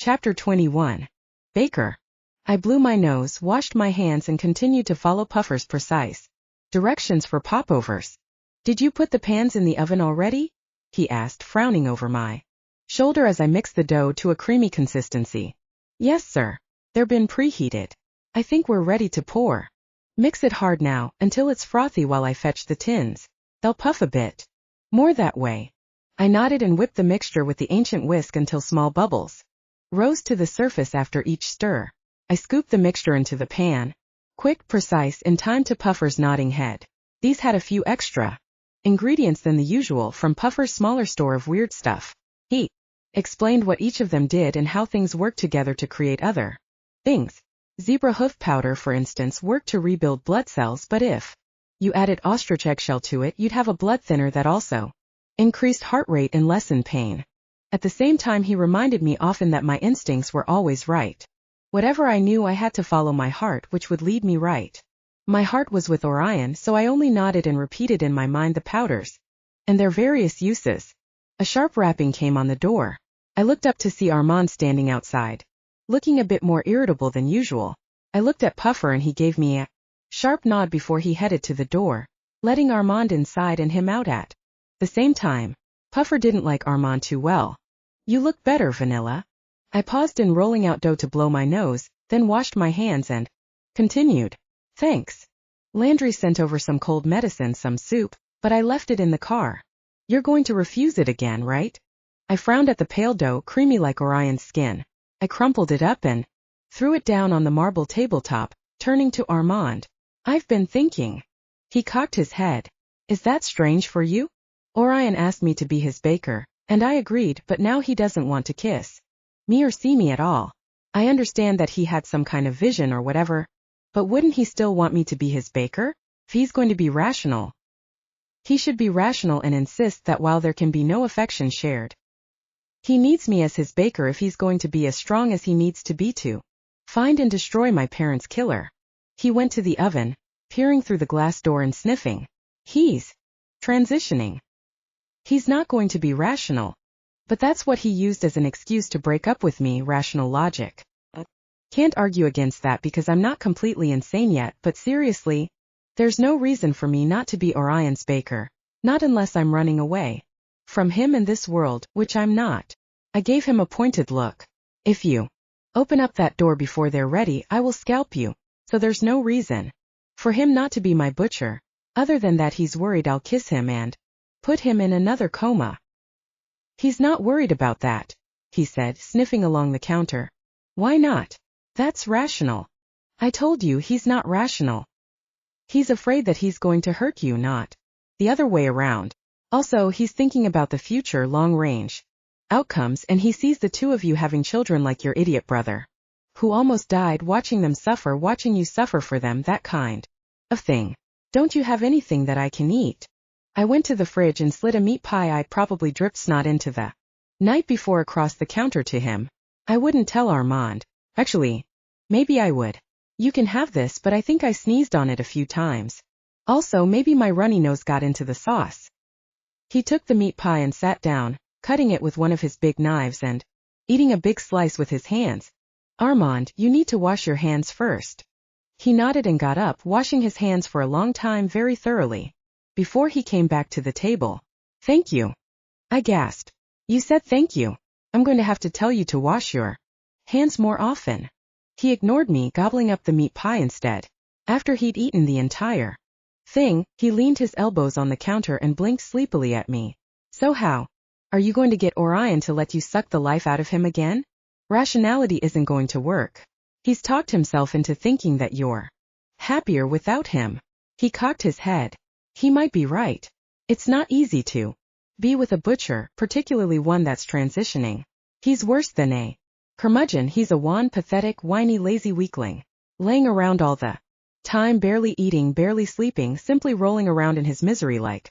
Chapter 21. Baker. I blew my nose, washed my hands and continued to follow Puffer's precise directions for popovers. Did you put the pans in the oven already? He asked, frowning over my shoulder as I mixed the dough to a creamy consistency. Yes, sir. They're been preheated. I think we're ready to pour. Mix it hard now, until it's frothy while I fetch the tins. They'll puff a bit more that way. I nodded and whipped the mixture with the ancient whisk until small bubbles rose to the surface after each stir. I scooped the mixture into the pan. Quick, precise, in time to Puffer's nodding head. These had a few extra ingredients than the usual from Puffer's smaller store of weird stuff. He explained what each of them did and how things worked together to create other things. Zebra hoof powder, for instance, worked to rebuild blood cells, but if you added ostrich eggshell to it, you'd have a blood thinner that also increased heart rate and lessened pain. At the same time, he reminded me often that my instincts were always right. Whatever I knew, I had to follow my heart, which would lead me right. My heart was with Orion, so I only nodded and repeated in my mind the powders and their various uses. A sharp rapping came on the door. I looked up to see Armand standing outside, looking a bit more irritable than usual. I looked at Puffer and he gave me a sharp nod before he headed to the door, letting Armand inside and him out at the same time. Puffer didn't like Armand too well. You look better, Vanilla. I paused in rolling out dough to blow my nose, then washed my hands and continued. Thanks. Landry sent over some cold medicine, some soup, but I left it in the car. You're going to refuse it again, right? I frowned at the pale dough, creamy like Orion's skin. I crumpled it up and threw it down on the marble tabletop, turning to Armand. I've been thinking. He cocked his head. Is that strange for you? Orion asked me to be his baker, and I agreed, but now he doesn't want to kiss me or see me at all. I understand that he had some kind of vision or whatever, but wouldn't he still want me to be his baker? If he's going to be rational, he should be rational and insist that while there can be no affection shared, he needs me as his baker if he's going to be as strong as he needs to be to find and destroy my parents' killer. He went to the oven, peering through the glass door and sniffing. He's transitioning. He's not going to be rational. But that's what he used as an excuse to break up with me, rational logic. Can't argue against that because I'm not completely insane yet, but seriously, there's no reason for me not to be Orion's baker. Not unless I'm running away from him and this world, which I'm not. I gave him a pointed look. If you open up that door before they're ready, I will scalp you. So there's no reason for him not to be my butcher. Other than that, he's worried I'll kiss him and put him in another coma. He's not worried about that, he said, sniffing along the counter. Why not? That's rational. I told you he's not rational. He's afraid that he's going to hurt you, not the other way around. Also, he's thinking about the future long-range outcomes, and he sees the two of you having children like your idiot brother, who almost died, watching them suffer, watching you suffer for them, that kind of thing. Don't you have anything that I can eat? I went to the fridge and slid a meat pie I probably dripped snot into the night before across the counter to him. I wouldn't tell Armand. Actually, maybe I would. You can have this, but I think I sneezed on it a few times. Also, maybe my runny nose got into the sauce. He took the meat pie and sat down, cutting it with one of his big knives and eating a big slice with his hands. Armand, you need to wash your hands first. He nodded and got up, washing his hands for a long time very thoroughly, before he came back to the table. Thank you. I gasped. You said thank you. I'm going to have to tell you to wash your hands more often. He ignored me, gobbling up the meat pie instead. After he'd eaten the entire thing, he leaned his elbows on the counter and blinked sleepily at me. So how are you going to get Orion to let you suck the life out of him again? Rationality isn't going to work. He's talked himself into thinking that you're happier without him. He cocked his head. He might be right. It's not easy to be with a butcher, particularly one that's transitioning. He's worse than a curmudgeon. He's a wan, pathetic, whiny, lazy weakling, laying around all the time, barely eating, barely sleeping, simply rolling around in his misery like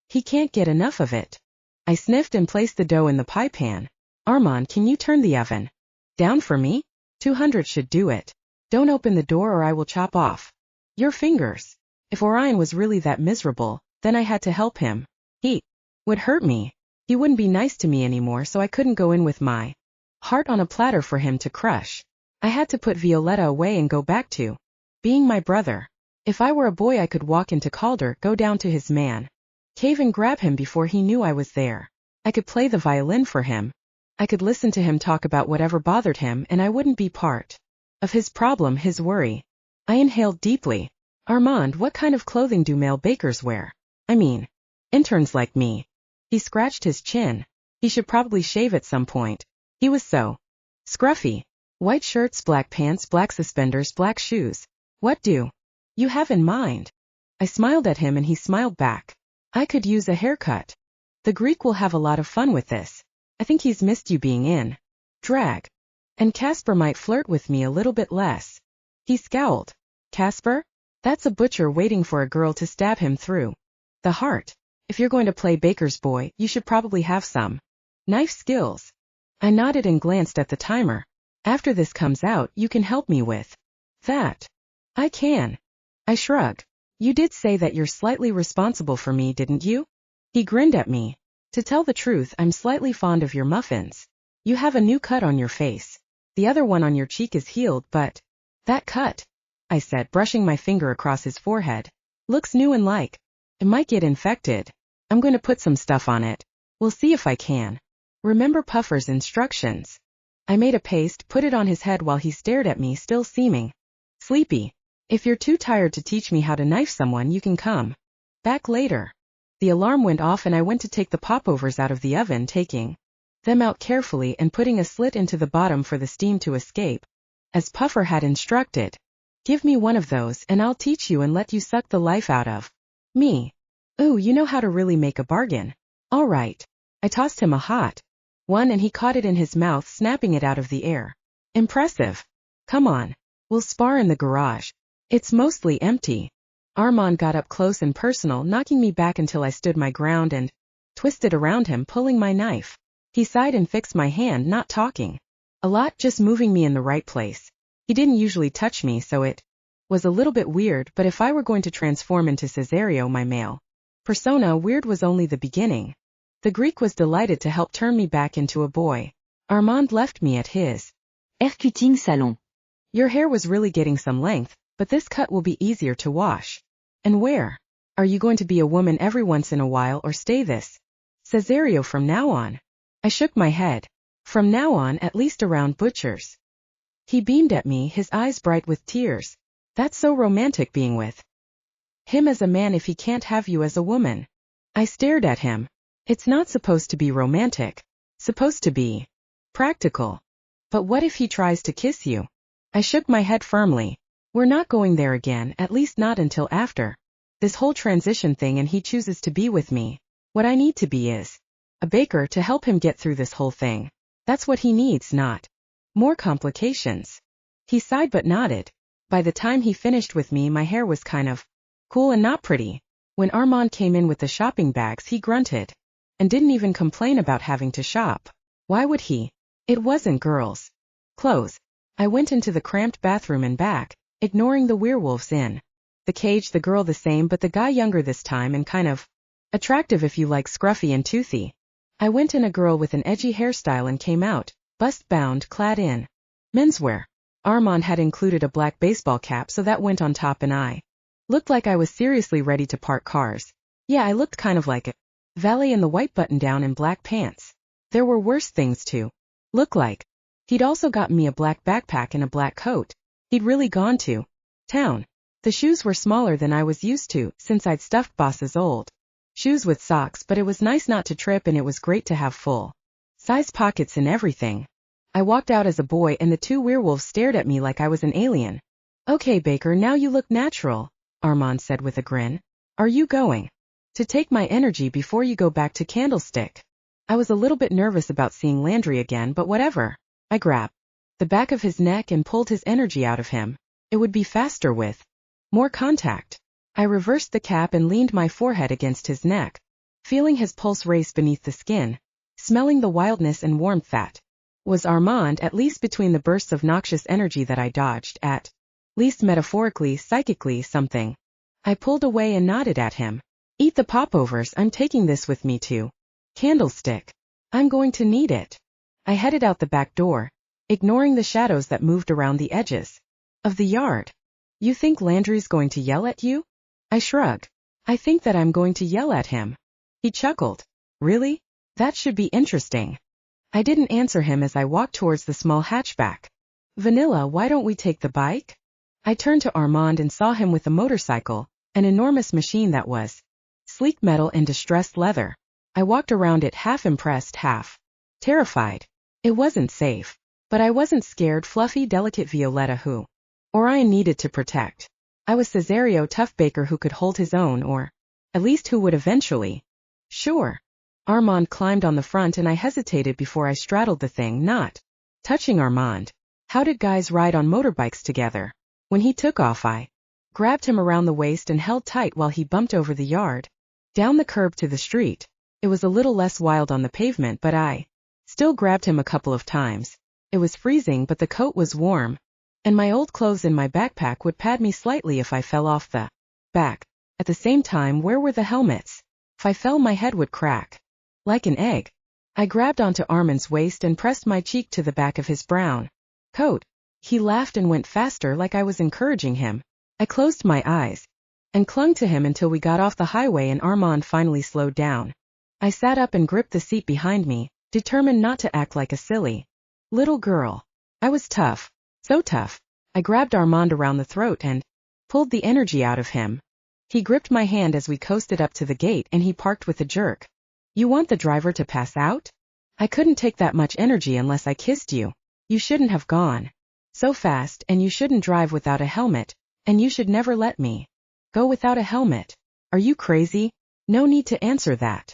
he can't get enough of it. I sniffed and placed the dough in the pie pan. Armand, can you turn the oven down for me? 200 should do it. Don't open the door or I will chop off your fingers. If Orion was really that miserable, then I had to help him. He would hurt me. He wouldn't be nice to me anymore, so I couldn't go in with my Heart on a platter for him to crush. I had to put Violetta away and go back to being my brother. If I were a boy I could walk into Calder, go down to his man cave and grab him before he knew I was there. I could play the violin for him. I could listen to him talk about whatever bothered him and I wouldn't be part of his problem, his worry. I inhaled deeply. Armand, what kind of clothing do male bakers wear? I mean, interns like me. He scratched his chin. He should probably shave at some point. He was so scruffy. White shirts, black pants, black suspenders, black shoes. What do you have in mind? I smiled at him and he smiled back. I could use a haircut. The Greek will have a lot of fun with this. I think he's missed you being in drag. And Casper might flirt with me a little bit less. He scowled. Casper? That's a butcher waiting for a girl to stab him through the heart. If you're going to play baker's boy, you should probably have some knife skills. I nodded and glanced at the timer. After this comes out, you can help me with that. I can. I shrugged. You did say that you're slightly responsible for me, didn't you? He grinned at me. To tell the truth, I'm slightly fond of your muffins. You have a new cut on your face. The other one on your cheek is healed, but that cut, I said, brushing my finger across his forehead, looks new and like it might get infected. I'm going to put some stuff on it. We'll see if I can. Remember Puffer's instructions. I made a paste, put it on his head while he stared at me, still seeming sleepy. If you're too tired to teach me how to knife someone, you can come back later. The alarm went off and I went to take the popovers out of the oven, taking them out carefully and putting a slit into the bottom for the steam to escape, as Puffer had instructed. Give me one of those and I'll teach you and let you suck the life out of me. Ooh, you know how to really make a bargain. All right. I tossed him a hot one and he caught it in his mouth, snapping it out of the air. Impressive. Come on. We'll spar in the garage. It's mostly empty. Armand got up close and personal, knocking me back until I stood my ground and twisted around him, pulling my knife. He sighed and fixed my hand, not talking a lot, just moving me in the right place. He didn't usually touch me, so it was a little bit weird, but if I were going to transform into Cesario, my male persona, weird was only the beginning. The Greek was delighted to help turn me back into a boy. Armand left me at his haircutting salon. Your hair was really getting some length, but this cut will be easier to wash. And wear. Are you going to be a woman every once in a while or stay this Cesario from now on? I shook my head. From now on, at least around butchers. He beamed at me, his eyes bright with tears. That's so romantic, being with him as a man if he can't have you as a woman. I stared at him. It's not supposed to be romantic. Supposed to be practical. But what if he tries to kiss you? I shook my head firmly. We're not going there again, at least not until after this whole transition thing and he chooses to be with me. What I need to be is a baker to help him get through this whole thing. That's what he needs, not more complications. He sighed but nodded. By the time he finished with me, my hair was kind of cool and not pretty. When Armand came in with the shopping bags, he grunted and didn't even complain about having to shop. Why would he? It wasn't girls' clothes. I went into the cramped bathroom and back, ignoring the werewolves in the cage, the girl the same but the guy younger this time and kind of attractive if you like scruffy and toothy. I went in a girl with an edgy hairstyle and came out, bust-bound, clad in menswear. Armand had included a black baseball cap, so that went on top and I looked like I was seriously ready to park cars. Yeah, I looked kind of like a valet in the white button-down and black pants. There were worse things to look like. He'd also gotten me a black backpack and a black coat. He'd really gone to town. The shoes were smaller than I was used to, since I'd stuffed Boss's old shoes with socks, but it was nice not to trip and it was great to have full-size pockets and everything. I walked out as a boy and the two werewolves stared at me like I was an alien. Okay, Baker, now you look natural, Armand said with a grin. Are you going to take my energy before you go back to Candlestick? I was a little bit nervous about seeing Landry again, but whatever. I grabbed the back of his neck and pulled his energy out of him. It would be faster with more contact. I reversed the cap and leaned my forehead against his neck, feeling his pulse race beneath the skin, smelling the wildness and warmth that was Armand, at least between the bursts of noxious energy that I dodged, at least metaphorically, psychically, something. I pulled away and nodded at him. Eat the popovers, I'm taking this with me to Candlestick. I'm going to need it. I headed out the back door, ignoring the shadows that moved around the edges of the yard. You think Landry's going to yell at you? I shrugged. I think that I'm going to yell at him. He chuckled. Really? That should be interesting. I didn't answer him as I walked towards the small hatchback. Vanilla, why don't we take the bike? I turned to Armand and saw him with a motorcycle, an enormous machine that was sleek metal and distressed leather. I walked around it half impressed, half terrified. It wasn't safe, but I wasn't scared. Fluffy, delicate Violetta who Orion needed to protect. I was Cesario, tough baker who could hold his own, or at least who would eventually. Sure. Armand climbed on the front and I hesitated before I straddled the thing, not touching Armand. How did guys ride on motorbikes together? When he took off, I grabbed him around the waist and held tight while he bumped over the yard, down the curb to the street. It was a little less wild on the pavement, but I still grabbed him a couple of times. It was freezing, but the coat was warm, and my old clothes in my backpack would pad me slightly if I fell off the back. At the same time, where were the helmets? If I fell, my head would crack like an egg. I grabbed onto Armand's waist and pressed my cheek to the back of his brown coat. He laughed and went faster like I was encouraging him. I closed my eyes and clung to him until we got off the highway and Armand finally slowed down. I sat up and gripped the seat behind me, determined not to act like a silly little girl. I was tough, so tough. I grabbed Armand around the throat and pulled the energy out of him. He gripped my hand as we coasted up to the gate and he parked with a jerk. You want the driver to pass out? I couldn't take that much energy unless I kissed you. You shouldn't have gone so fast, and you shouldn't drive without a helmet, and you should never let me go without a helmet. Are you crazy? No need to answer that.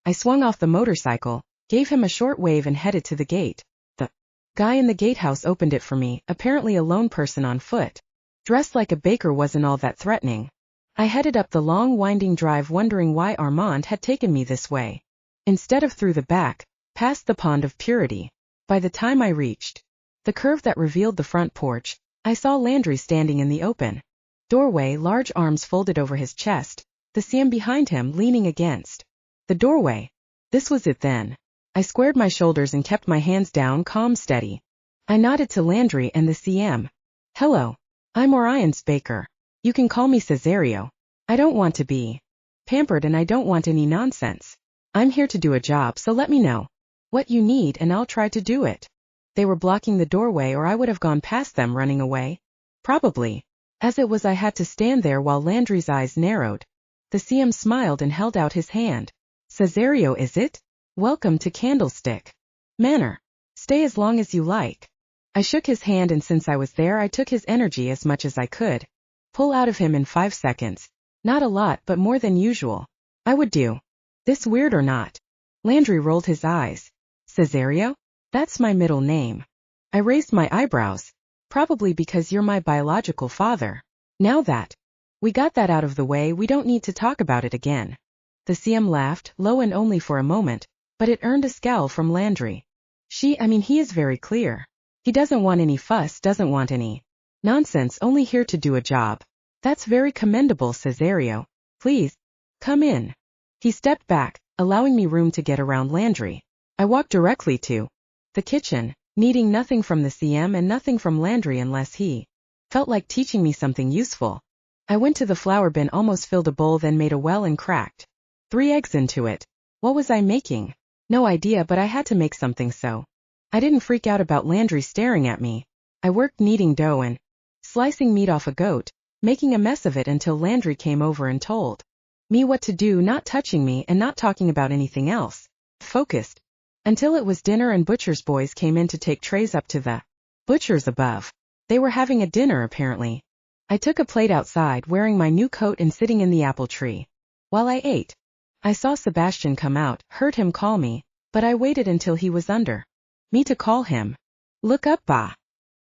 I swung off the motorcycle, gave him a short wave and headed to the gate. The guy in the gatehouse opened it for me, apparently a lone person on foot. Dressed like a baker wasn't all that threatening. I headed up the long winding drive wondering why Armand had taken me this way, instead of through the back, past the pond of purity. By the time I reached the curve that revealed the front porch, I saw Landry standing in the open doorway, large arms folded over his chest, the CM behind him leaning against the doorway. This was it then. I squared my shoulders and kept my hands down, calm, steady. I nodded to Landry and the CM. Hello. I'm Orion's baker. You can call me Cesario. I don't want to be pampered and I don't want any nonsense. I'm here to do a job, so let me know what you need and I'll try to do it. They were blocking the doorway or I would have gone past them running away. Probably. As it was, I had to stand there while Landry's eyes narrowed. The CM smiled and held out his hand. Cesario, is it? Welcome to Candlestick Manor. Stay as long as you like. I shook his hand and since I was there I took his energy as much as I could pull out of him in 5 seconds. Not a lot, but more than usual. I would do this, weird or not. Landry rolled his eyes. Cesario? That's my middle name. I raised my eyebrows. Probably because you're my biological father. Now that we got that out of the way, we don't need to talk about it again. The CM laughed, low and only for a moment, but it earned a scowl from Landry. He is very clear. He doesn't want any fuss, doesn't want any nonsense, only here to do a job. That's very commendable, Cesario. Please, come in. He stepped back, allowing me room to get around Landry. I walked directly to the kitchen, needing nothing from the CM and nothing from Landry unless he felt like teaching me something useful. I went to the flour bin, almost filled a bowl, then made a well and cracked 3 eggs into it. What was I making? No idea, but I had to make something, so I didn't freak out about Landry staring at me. I worked kneading dough and slicing meat off a goat, making a mess of it until Landry came over and told me what to do, not touching me and not talking about anything else. Focused. Until it was dinner and butcher's boys came in to take trays up to the butchers above. They were having a dinner apparently. I took a plate outside wearing my new coat and sitting in the apple tree. While I ate, I saw Sebastian come out, heard him call me, but I waited until he was under me to call him. Look up, Ba.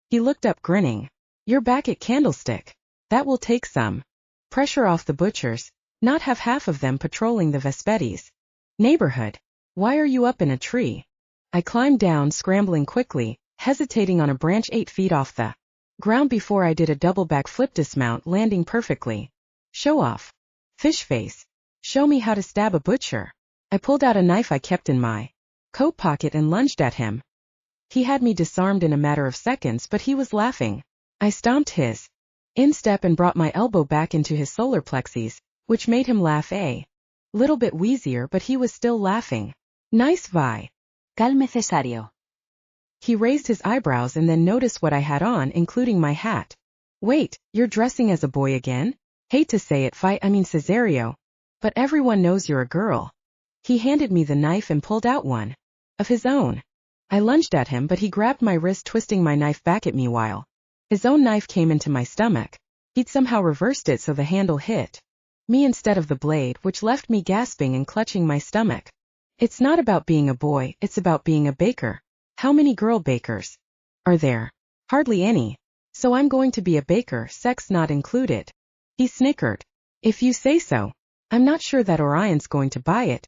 He looked up grinning. You're back at Candlestick. That will take some pressure off the butchers, not have half of them patrolling the Vespetti's neighborhood. Why are you up in a tree? I climbed down, scrambling quickly, hesitating on a branch 8 feet off the ground before I did a double backflip dismount, landing perfectly. Show off. Fish face. Show me how to stab a butcher. I pulled out a knife I kept in my coat pocket and lunged at him. He had me disarmed in a matter of seconds, but he was laughing. I stomped his instep and brought my elbow back into his solar plexus, which made him laugh a little bit wheezier, but he was still laughing. Nice Vi. Calme Cesario. He raised his eyebrows and then noticed what I had on, including my hat. Wait, you're dressing as a boy again? Hate to say it, Cesario. But everyone knows you're a girl. He handed me the knife and pulled out one of his own. I lunged at him, but he grabbed my wrist, twisting my knife back at me while his own knife came into my stomach. He'd somehow reversed it so the handle hit me instead of the blade, which left me gasping and clutching my stomach. It's not about being a boy, it's about being a baker. How many girl bakers are there? Hardly any. So I'm going to be a baker, sex not included. He snickered. If you say so. I'm not sure that Orion's going to buy it,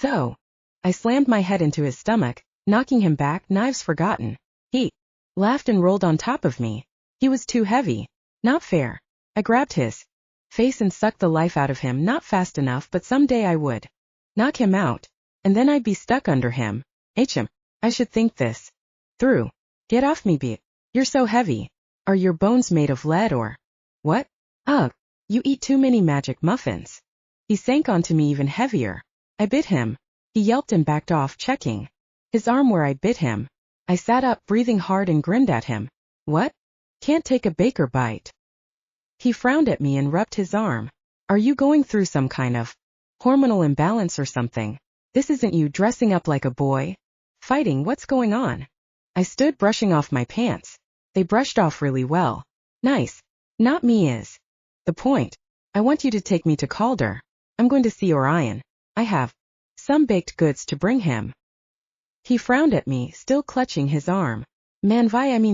though. I slammed my head into his stomach, knocking him back, knives forgotten. He laughed and rolled on top of me. He was too heavy. Not fair. I grabbed his face and sucked the life out of him, not fast enough, but someday I would knock him out, and then I'd be stuck under him. Him. I should think this through. Get off me, B. You're so heavy. Are your bones made of lead or what? Ugh. You eat too many magic muffins. He sank onto me even heavier. I bit him. He yelped and backed off, checking his arm where I bit him. I sat up, breathing hard, and grinned at him. What? Can't take a baker bite. He frowned at me and rubbed his arm. Are you going through some kind of hormonal imbalance or something? This isn't you dressing up like a boy. Fighting, what's going on? I stood, brushing off my pants. They brushed off really well. Nice. Not me is the point. I want you to take me to Calder. I'm going to see Orion. I have some baked goods to bring him. He frowned at me, still clutching his arm. Man,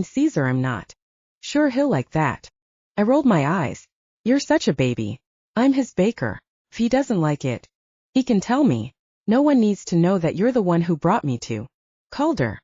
Caesar, I'm not sure he'll like that. I rolled my eyes. You're such a baby. I'm his baker. If he doesn't like it, he can tell me. No one needs to know that you're the one who brought me to Calder.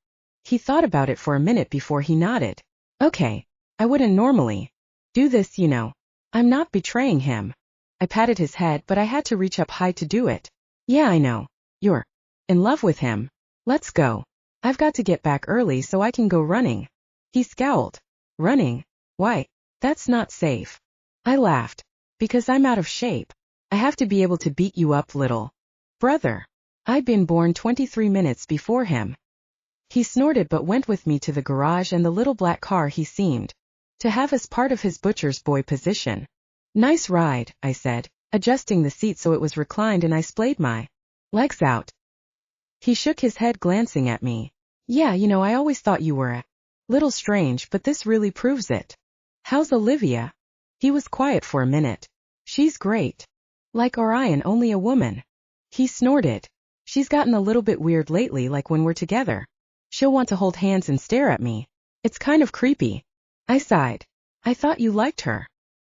He thought about it for a minute before he nodded. Okay. I wouldn't normally do this, you know. I'm not betraying him. I patted his head, but I had to reach up high to do it. Yeah, I know. You're in love with him. Let's go. I've got to get back early so I can go running. He scowled. Running? Why? That's not safe. I laughed. Because I'm out of shape. I have to be able to beat you up, little brother. I'd been born 23 minutes before him. He snorted but went with me to the garage and the little black car he seemed to have as part of his butcher's boy position. Nice ride, I said, adjusting the seat so it was reclined, and I splayed my legs out. He shook his head, glancing at me. Yeah, you know, I always thought you were a little strange, but this really proves it. How's Olivia? He was quiet for a minute. She's great. Like Orion, only a woman. He snorted. She's gotten a little bit weird lately, like when we're together. She'll want to hold hands and stare at me. It's kind of creepy. I sighed. I thought you liked her.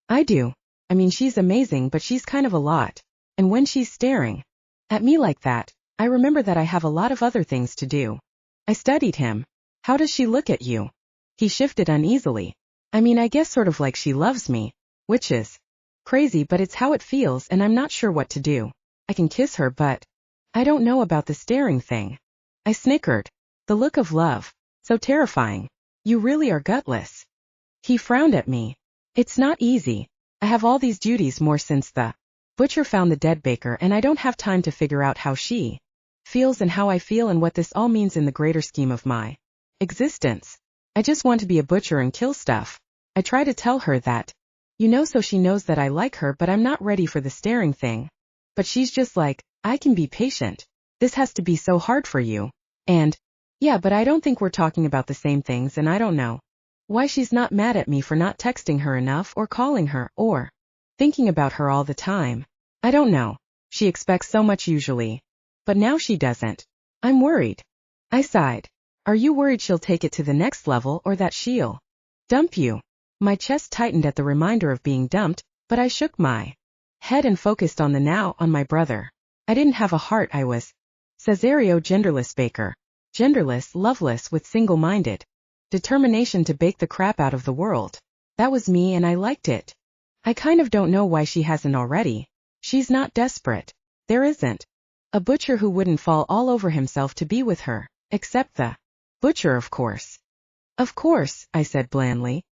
I do. I mean, she's amazing, but she's kind of a lot. And when she's staring at me like that, I remember that I have a lot of other things to do. I studied him. How does she look at you? He shifted uneasily. I mean, I guess sort of like she loves me, which is crazy, but it's how it feels, and I'm not sure what to do. I can kiss her, but I don't know about the staring thing. I snickered. The look of love. So terrifying. You really are gutless. He frowned at me. It's not easy. I have all these duties more since the butcher found the dead baker, and I don't have time to figure out how she feels and how I feel and what this all means in the greater scheme of my existence. I just want to be a butcher and kill stuff. I try to tell her that, you know, so she knows that I like her, but I'm not ready for the staring thing. But she's just like, I can be patient. This has to be so hard for you. And, yeah, but I don't think we're talking about the same things, and I don't know why she's not mad at me for not texting her enough or calling her or thinking about her all the time. I don't know. She expects so much usually. But now she doesn't. I'm worried. I sighed. Are you worried she'll take it to the next level, or that she'll dump you? My chest tightened at the reminder of being dumped, but I shook my head and focused on the now, on my brother. I didn't have a heart, I was Cesario, genderless baker. Genderless, loveless, with single-minded determination to bake the crap out of the world. That was me, and I liked it. I kind of don't know why she hasn't already. She's not desperate. There isn't a butcher who wouldn't fall all over himself to be with her, except the Butcher, of course. Of course, I said blandly.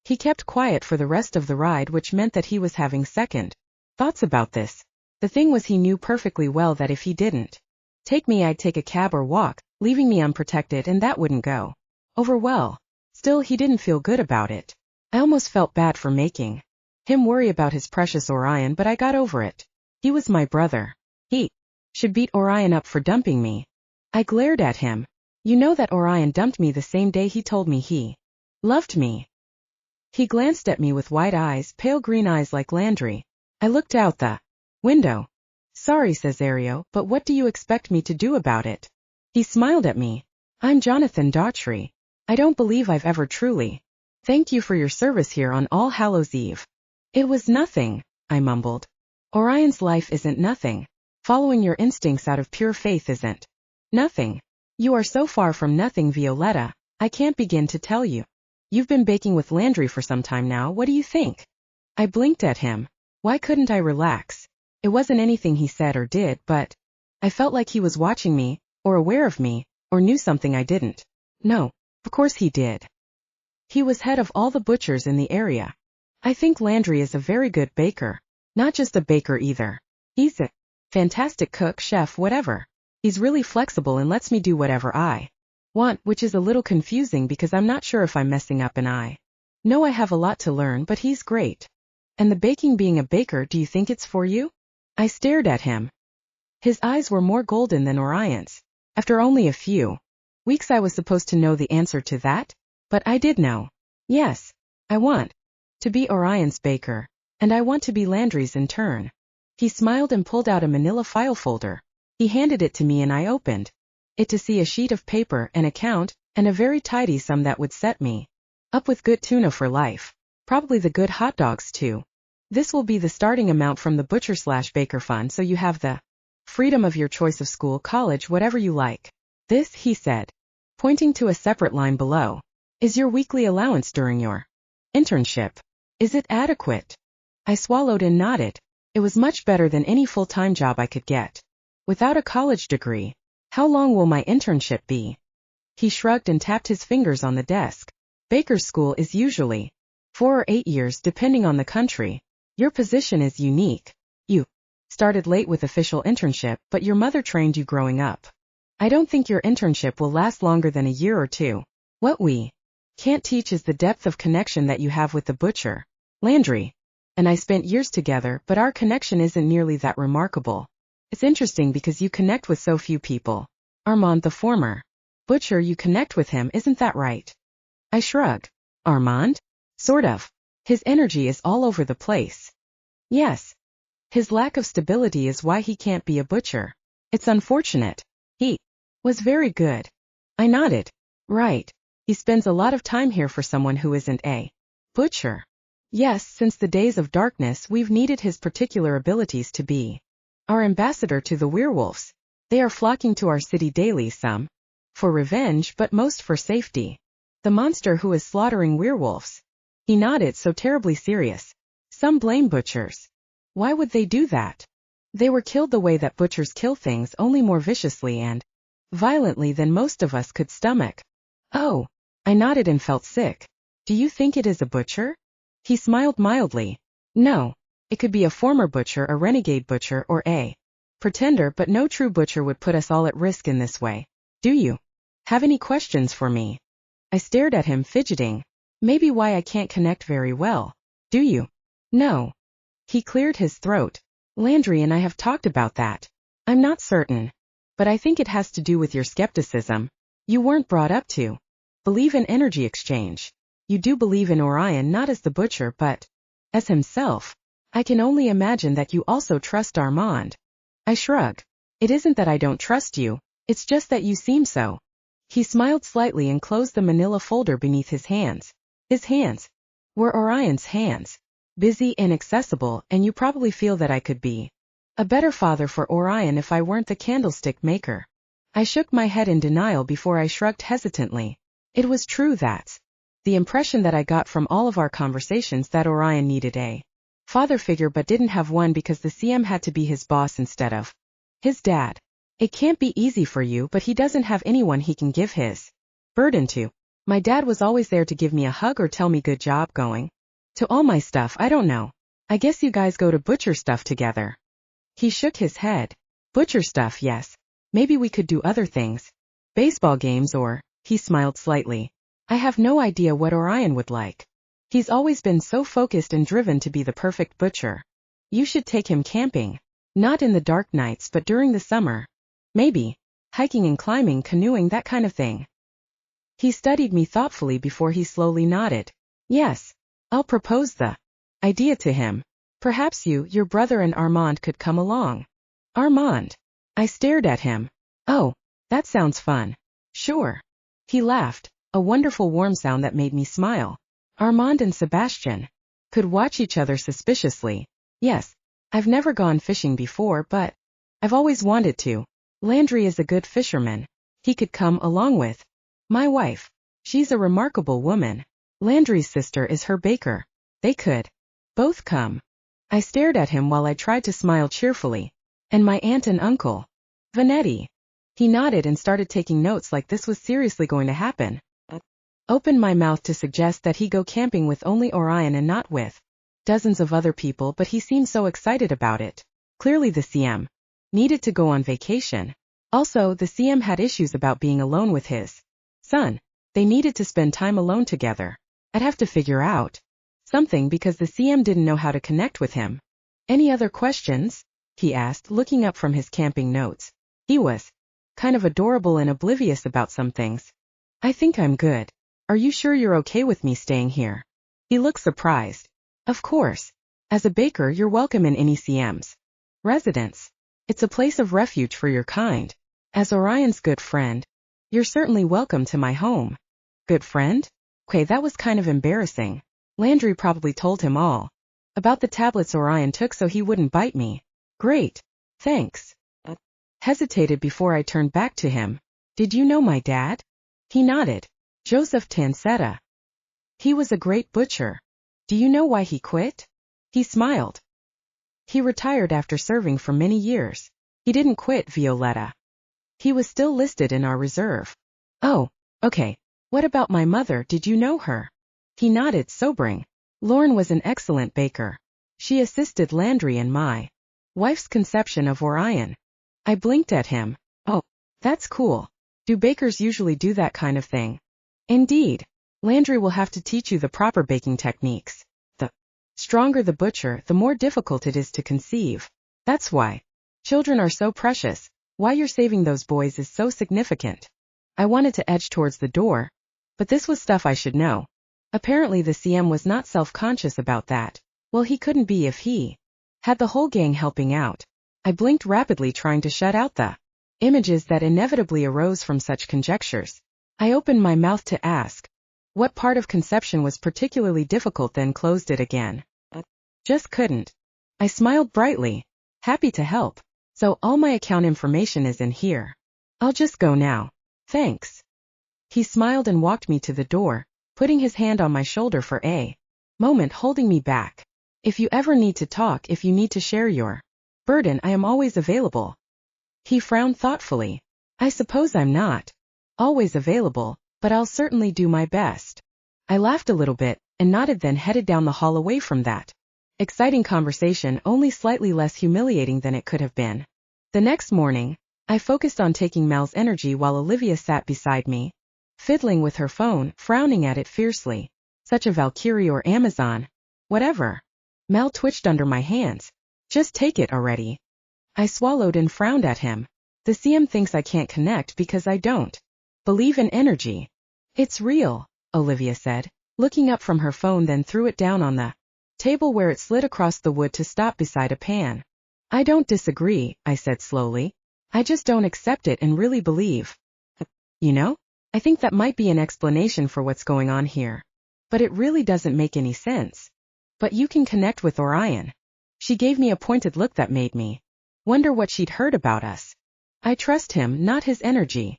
He kept quiet for the rest of the ride, which meant that he was having second thoughts about this. The thing was, he knew perfectly well that if he didn't take me, I'd take a cab or walk, leaving me unprotected, and that wouldn't go over well. Still, he didn't feel good about it. I almost felt bad for making him worry about his precious Orion, but I got over it. He was my brother. He should beat Orion up for dumping me. I glared at him. You know that Orion dumped me the same day he told me he loved me. He glanced at me with wide eyes, pale green eyes like Landry. I looked out the window. Sorry, Cesario, but what do you expect me to do about it? He smiled at me. I'm Jonathan Daughtry. I don't believe I've ever truly thanked you for your service here on All Hallows Eve. It was nothing, I mumbled. Orion's life isn't nothing. Following your instincts out of pure faith isn't nothing. You are so far from nothing, Violetta. I can't begin to tell you. You've been baking with Landry for some time now. What do you think? I blinked at him. Why couldn't I relax? It wasn't anything he said or did, but I felt like he was watching me, or aware of me, or knew something I didn't. No, of course he did. He was head of all the butchers in the area. I think Landry is a very good baker. Not just a baker either. He's a fantastic cook, chef, whatever. He's really flexible and lets me do whatever I want, which is a little confusing because I'm not sure if I'm messing up, and I know I have a lot to learn, but he's great. And the baking, being a baker, do you think it's for you? I stared at him. His eyes were more golden than Orion's. After only a few weeks I was supposed to know the answer to that, but I did know. Yes, I want to be Orion's baker, and I want to be Landry's in turn. He smiled and pulled out a manila file folder. He handed it to me and I opened it to see a sheet of paper, an account, and a very tidy sum that would set me up with good tuna for life. Probably the good hot dogs too. This will be the starting amount from the butcher/baker fund, so you have the freedom of your choice of school, college, whatever you like. This, he said, pointing to a separate line below, is your weekly allowance during your internship. Is it adequate? I swallowed and nodded. It was much better than any full-time job I could get. Without a college degree, how long will my internship be? He shrugged and tapped his fingers on the desk. Baker's school is usually 4 or 8 years depending on the country. Your position is unique. You started late with official internship, but your mother trained you growing up. I don't think your internship will last longer than a year or two. What we can't teach is the depth of connection that you have with the butcher. Landry and I spent years together, but our connection isn't nearly that remarkable. It's interesting because you connect with so few people. Armand, the former butcher, you connect with him, isn't that right? I shrugged. Armand? Sort of. His energy is all over the place. Yes. His lack of stability is why he can't be a butcher. It's unfortunate. He was very good. I nodded. Right. He spends a lot of time here for someone who isn't a butcher. Yes, since the days of darkness we've needed his particular abilities to be our ambassador to the werewolves. They are flocking to our city daily, some for revenge, but most for safety. The monster who is slaughtering werewolves. He nodded, so terribly serious. Some blame butchers. Why would they do that? They were killed the way that butchers kill things, only more viciously and violently than most of us could stomach. Oh, I nodded and felt sick. Do you think it is a butcher? He smiled mildly. No. It could be a former butcher, a renegade butcher, or a pretender, but no true butcher would put us all at risk in this way. Do you have any questions for me? I stared at him, fidgeting. Maybe why I can't connect very well. Do you? No. He cleared his throat. Landry and I have talked about that. I'm not certain. But I think it has to do with your skepticism. You weren't brought up to believe in energy exchange. You do believe in Orion, not as the butcher, but as himself. I can only imagine that you also trust Armand. I shrugged. It isn't that I don't trust you, it's just that you seem so. He smiled slightly and closed the manila folder beneath his hands. His hands were Orion's hands. Busy and accessible, and you probably feel that I could be a better father for Orion if I weren't the candlestick maker. I shook my head in denial before I shrugged hesitantly. It was true, that's the impression that I got from all of our conversations, that Orion needed a father figure but didn't have one because the CM had to be his boss instead of his dad. It can't be easy for you, but he doesn't have anyone he can give his Burden to. My dad was always there to give me a hug or tell me good job going. To all my stuff, I don't know. I guess you guys go to butcher stuff together. He shook his head. Butcher stuff, yes. Maybe we could do other things. Baseball games or, he smiled slightly. I have no idea what Orion would like. He's always been so focused and driven to be the perfect butcher. You should take him camping. Not in the dark nights but during the summer. Maybe. Hiking and climbing, canoeing, that kind of thing. He studied me thoughtfully before he slowly nodded. Yes. I'll propose the idea to him. Perhaps you, your brother and Armand could come along. Armand. I stared at him. Oh, that sounds fun. Sure. He laughed, a wonderful warm sound that made me smile. Armand and Sebastian could watch each other suspiciously. Yes, I've never gone fishing before, but I've always wanted to. Landry is a good fisherman. He could come along with my wife. She's a remarkable woman. Landry's sister is her baker. They could both come. I stared at him while I tried to smile cheerfully. And my aunt and uncle. Vanetti. He nodded and started taking notes like this was seriously going to happen. Opened my mouth to suggest that he go camping with only Orion and not with dozens of other people, but he seemed so excited about it. Clearly the CM needed to go on vacation. Also, the CM had issues about being alone with his son. They needed to spend time alone together. I'd have to figure out something because the CM didn't know how to connect with him. Any other questions? He asked, looking up from his camping notes. He was kind of adorable and oblivious about some things. I think I'm good. Are you sure you're okay with me staying here? He looked surprised. Of course. As a baker, you're welcome in any CM's residence. It's a place of refuge for your kind. As Orion's good friend, you're certainly welcome to my home. Good friend? Okay, that was kind of embarrassing. Landry probably told him all about the tablets Orion took so he wouldn't bite me. Great. Thanks. Hesitated before I turned back to him. Did you know my dad? He nodded. Joseph Tancetta. He was a great butcher. Do you know why he quit? He smiled. He retired after serving for many years. He didn't quit, Violetta. He was still listed in our reserve. Oh, okay. What about my mother, did you know her? He nodded, sobering. Lauren was an excellent baker. She assisted Landry in my wife's conception of Orion. I blinked at him. Oh, that's cool. Do bakers usually do that kind of thing? Indeed. Landry will have to teach you the proper baking techniques. The stronger the butcher, the more difficult it is to conceive. That's why children are so precious. Why you're saving those boys is so significant. I wanted to edge towards the door, but this was stuff I should know. Apparently the CM was not self-conscious about that. Well, he couldn't be if he had the whole gang helping out. I blinked rapidly, trying to shut out the images that inevitably arose from such conjectures. I opened my mouth to ask what part of conception was particularly difficult, then closed it again. Just couldn't. I smiled brightly, happy to help. So all my account information is in here. I'll just go now. Thanks. He smiled and walked me to the door, putting his hand on my shoulder for a moment, holding me back. If you ever need to talk, if you need to share your burden, I am always available. He frowned thoughtfully. I suppose I'm not always available, but I'll certainly do my best. I laughed a little bit and nodded, then headed down the hall away from that exciting conversation, only slightly less humiliating than it could have been. The next morning, I focused on taking Mel's energy while Olivia sat beside me, fiddling with her phone, frowning at it fiercely. Such a Valkyrie or Amazon. Whatever. Mel twitched under my hands. Just take it already. I swallowed and frowned at him. The CM thinks I can't connect because I don't believe in energy. It's real, Olivia said, looking up from her phone, then threw it down on the table where it slid across the wood to stop beside a pan. I don't disagree, I said slowly. I just don't accept it and really believe. You know, I think that might be an explanation for what's going on here. But it really doesn't make any sense. But you can connect with Orion. She gave me a pointed look that made me wonder what she'd heard about us. I trust him, not his energy.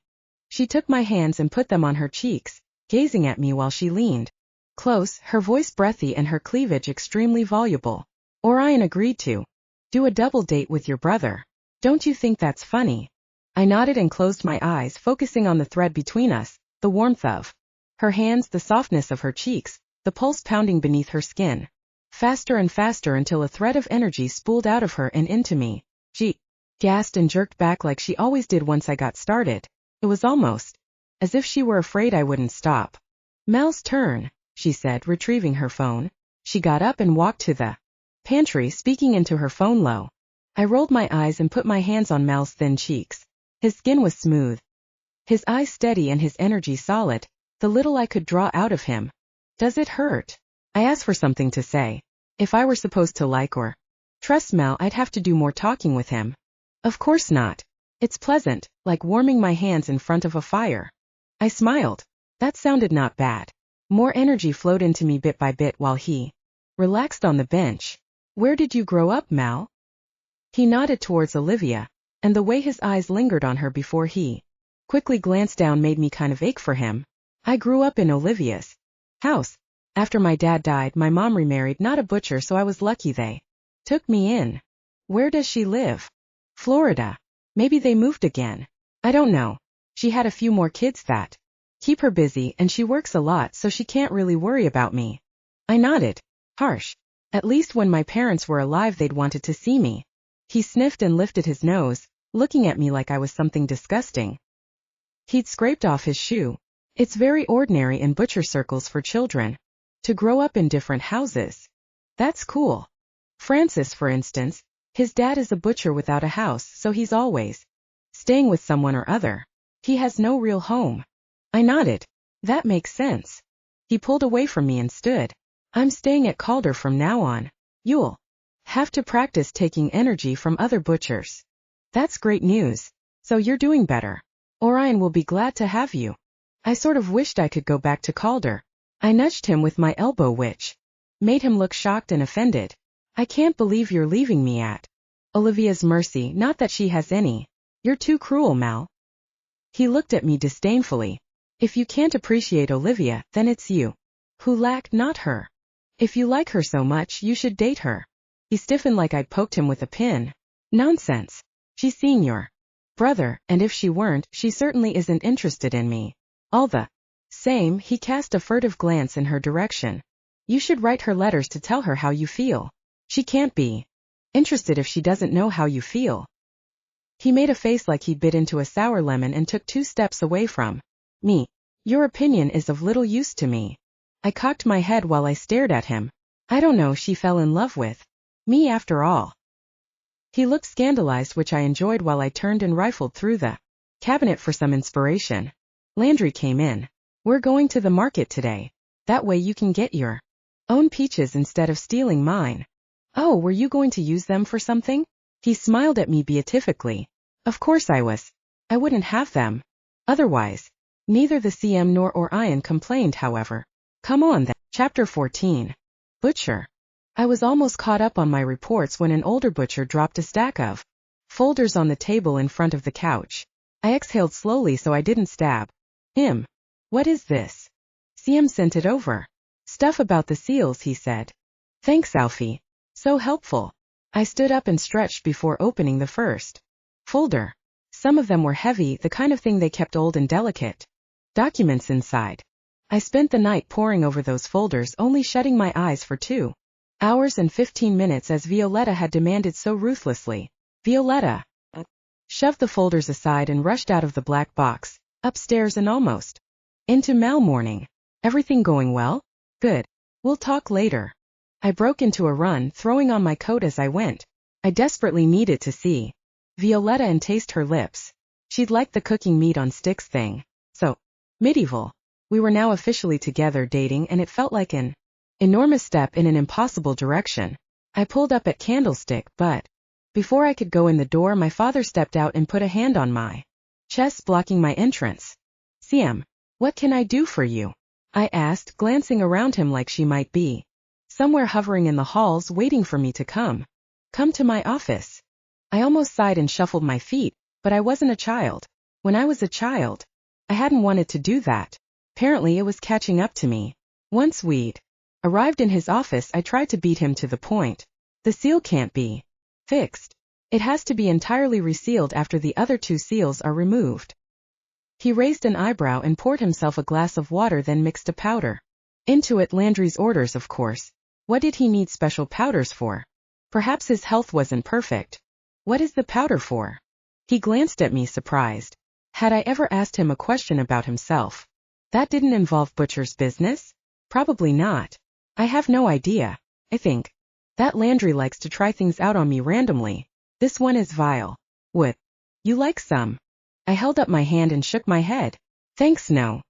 She took my hands and put them on her cheeks, gazing at me while she leaned close, her voice breathy and her cleavage extremely voluble. Orion agreed to do a double date with your brother. Don't you think that's funny? I nodded and closed my eyes, focusing on the thread between us, The warmth of her hands, the softness of her cheeks, the pulse pounding beneath her skin. Faster and faster until a thread of energy spooled out of her and into me. She gasped and jerked back like she always did once I got started. It was almost as if she were afraid I wouldn't stop. Mel's turn, she said, retrieving her phone. She got up and walked to the pantry, speaking into her phone low. I rolled my eyes and put my hands on Mel's thin cheeks. His skin was smooth, his eyes steady and his energy solid, the little I could draw out of him. Does it hurt? I asked for something to say. If I were supposed to like or trust Mel, I'd have to do more talking with him. Of course not. It's pleasant, like warming my hands in front of a fire. I smiled. That sounded not bad. More energy flowed into me bit by bit while he relaxed on the bench. Where did you grow up, Mal? He nodded towards Olivia, and the way his eyes lingered on her before he quickly glanced down made me kind of ache for him. I grew up in Olivia's house. After my dad died, my mom remarried, not a butcher, so I was lucky they took me in. Where does she live? Florida. Maybe they moved again. I don't know. She had a few more kids that keep her busy, and she works a lot, so she can't really worry about me. I nodded. Harsh. At least when my parents were alive they'd wanted to see me. He sniffed and lifted his nose, looking at me like I was something disgusting. He'd scraped off his shoe. It's very ordinary in butcher circles for children to grow up in different houses. That's cool. Francis, for instance, his dad is a butcher without a house, so he's always staying with someone or other. He has no real home. I nodded. That makes sense. He pulled away from me and stood. I'm staying at Calder from now on. You'll have to practice taking energy from other butchers. That's great news. So you're doing better. Orion will be glad to have you. I sort of wished I could go back to Calder. I nudged him with my elbow, which made him look shocked and offended. I can't believe you're leaving me at Olivia's mercy, not that she has any. You're too cruel, Mal. He looked at me disdainfully. If you can't appreciate Olivia, then it's you who lack, not her. If you like her so much, you should date her. He stiffened like I'd poked him with a pin. Nonsense. She's seeing your brother, and if she weren't, she certainly isn't interested in me. All the same, he cast a furtive glance in her direction. You should write her letters to tell her how you feel. She can't be interested if she doesn't know how you feel. He made a face like he'd bit into a sour lemon and took 2 steps away from me. Your opinion is of little use to me. I cocked my head while I stared at him. I don't know, she fell in love with me after all. He looked scandalized, which I enjoyed while I turned and rifled through the cabinet for some inspiration. Landry came in. We're going to the market today. That way you can get your own peaches instead of stealing mine. Oh, were you going to use them for something? He smiled at me beatifically. Of course I was. I wouldn't have them otherwise. Neither the CM nor Orion complained, however. Come on then. Chapter 14. Butcher. I was almost caught up on my reports when an older butcher dropped a stack of folders on the table in front of the couch. I exhaled slowly so I didn't stab him. What is this? CM sent it over. Stuff about the seals, he said. Thanks, Alfie. So helpful. I stood up and stretched before opening the first folder. Some of them were heavy, the kind of thing they kept old and delicate documents inside. I spent the night poring over those folders, only shutting my eyes for 2 hours and 15 minutes as Violetta had demanded so ruthlessly. Violetta shoved the folders aside and rushed out of the black box, upstairs and almost into malmorning. Everything going well? Good. We'll talk later. I broke into a run, throwing on my coat as I went. I desperately needed to see Violetta and taste her lips. She'd liked the cooking meat on sticks thing. So medieval. We were now officially together dating, and it felt like an enormous step in an impossible direction. I pulled up at Candlestick, but before I could go in the door, my father stepped out and put a hand on my chest, blocking my entrance. CM, what can I do for you? I asked, glancing around him like she might be somewhere hovering in the halls waiting for me to come. Come to my office. I almost sighed and shuffled my feet, but I wasn't a child. When I was a child, I hadn't wanted to do that. Apparently it was catching up to me. Once we'd arrived in his office, I tried to beat him to the point. The seal can't be fixed. It has to be entirely resealed after the other 2 seals are removed. He raised an eyebrow and poured himself a glass of water, then mixed a powder. Into it Landry's orders, of course. What did he need special powders for? Perhaps his health wasn't perfect. What is the powder for? He glanced at me, surprised. Had I ever asked him a question about himself? That didn't involve butcher's business? Probably not. I have no idea. I think that Landry likes to try things out on me randomly. This one is vile. Would you like some? I held up my hand and shook my head. Thanks, no.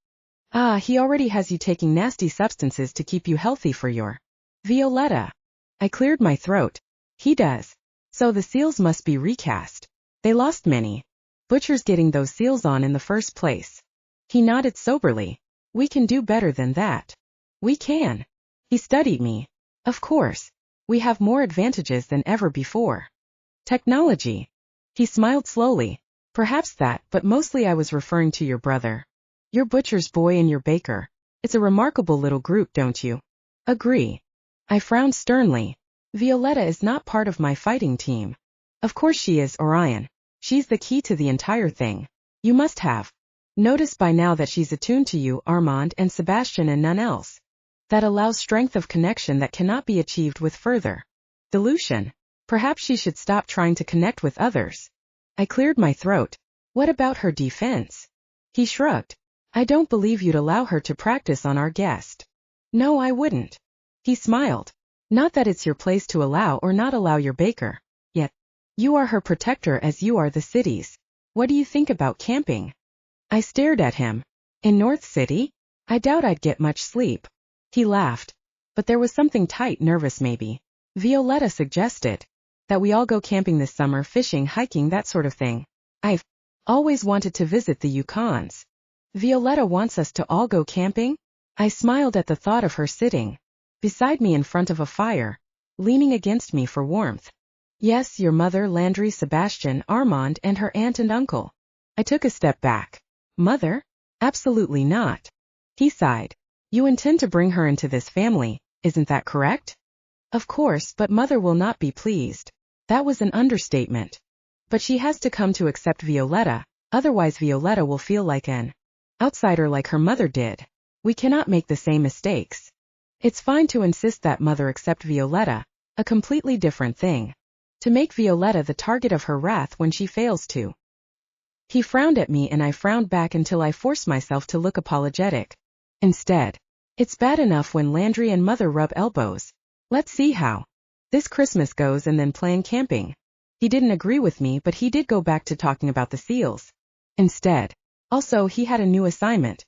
Ah, he already has you taking nasty substances to keep you healthy for your Violetta. I cleared my throat. He does. So the seals must be recast. They lost many butchers getting those seals on in the first place. He nodded soberly. We can do better than that. We can. He studied me. Of course. We have more advantages than ever before. Technology. He smiled slowly. Perhaps that, but mostly I was referring to your brother. Your butcher's boy and your baker. It's a remarkable little group, don't you? Agree. I frowned sternly. Violetta is not part of my fighting team. Of course she is, Orion. She's the key to the entire thing. You must have noticed by now that she's attuned to you, Armand and Sebastian, and none else. That allows strength of connection that cannot be achieved with further dilution. Perhaps she should stop trying to connect with others. I cleared my throat. What about her defense? He shrugged. I don't believe you'd allow her to practice on our guest. No, I wouldn't. He smiled. Not that it's your place to allow or not allow your baker. Yet, you are her protector as you are the city's. What do you think about camping? I stared at him. In North City? I doubt I'd get much sleep. He laughed. But there was something tight, nervous maybe. Violetta suggested that we all go camping this summer, fishing, hiking, that sort of thing. I've always wanted to visit the Yukons. Violetta wants us to all go camping? I smiled at the thought of her sitting beside me in front of a fire, leaning against me for warmth. Yes, your mother, Landry, Sebastian, Armand, and her aunt and uncle. I took a step back. Mother? Absolutely not. He sighed. You intend to bring her into this family, isn't that correct? Of course, but Mother will not be pleased. That was an understatement. But she has to come to accept Violetta, otherwise Violetta will feel like an outsider like her mother did. We cannot make the same mistakes. It's fine to insist that Mother accept Violetta, a completely different thing. To make Violetta the target of her wrath when she fails to. He frowned at me and I frowned back until I forced myself to look apologetic. Instead, it's bad enough when Landry and Mother rub elbows. Let's see how this Christmas goes and then plan camping. He didn't agree with me, but he did go back to talking about the seals. Instead. Also, he had a new assignment.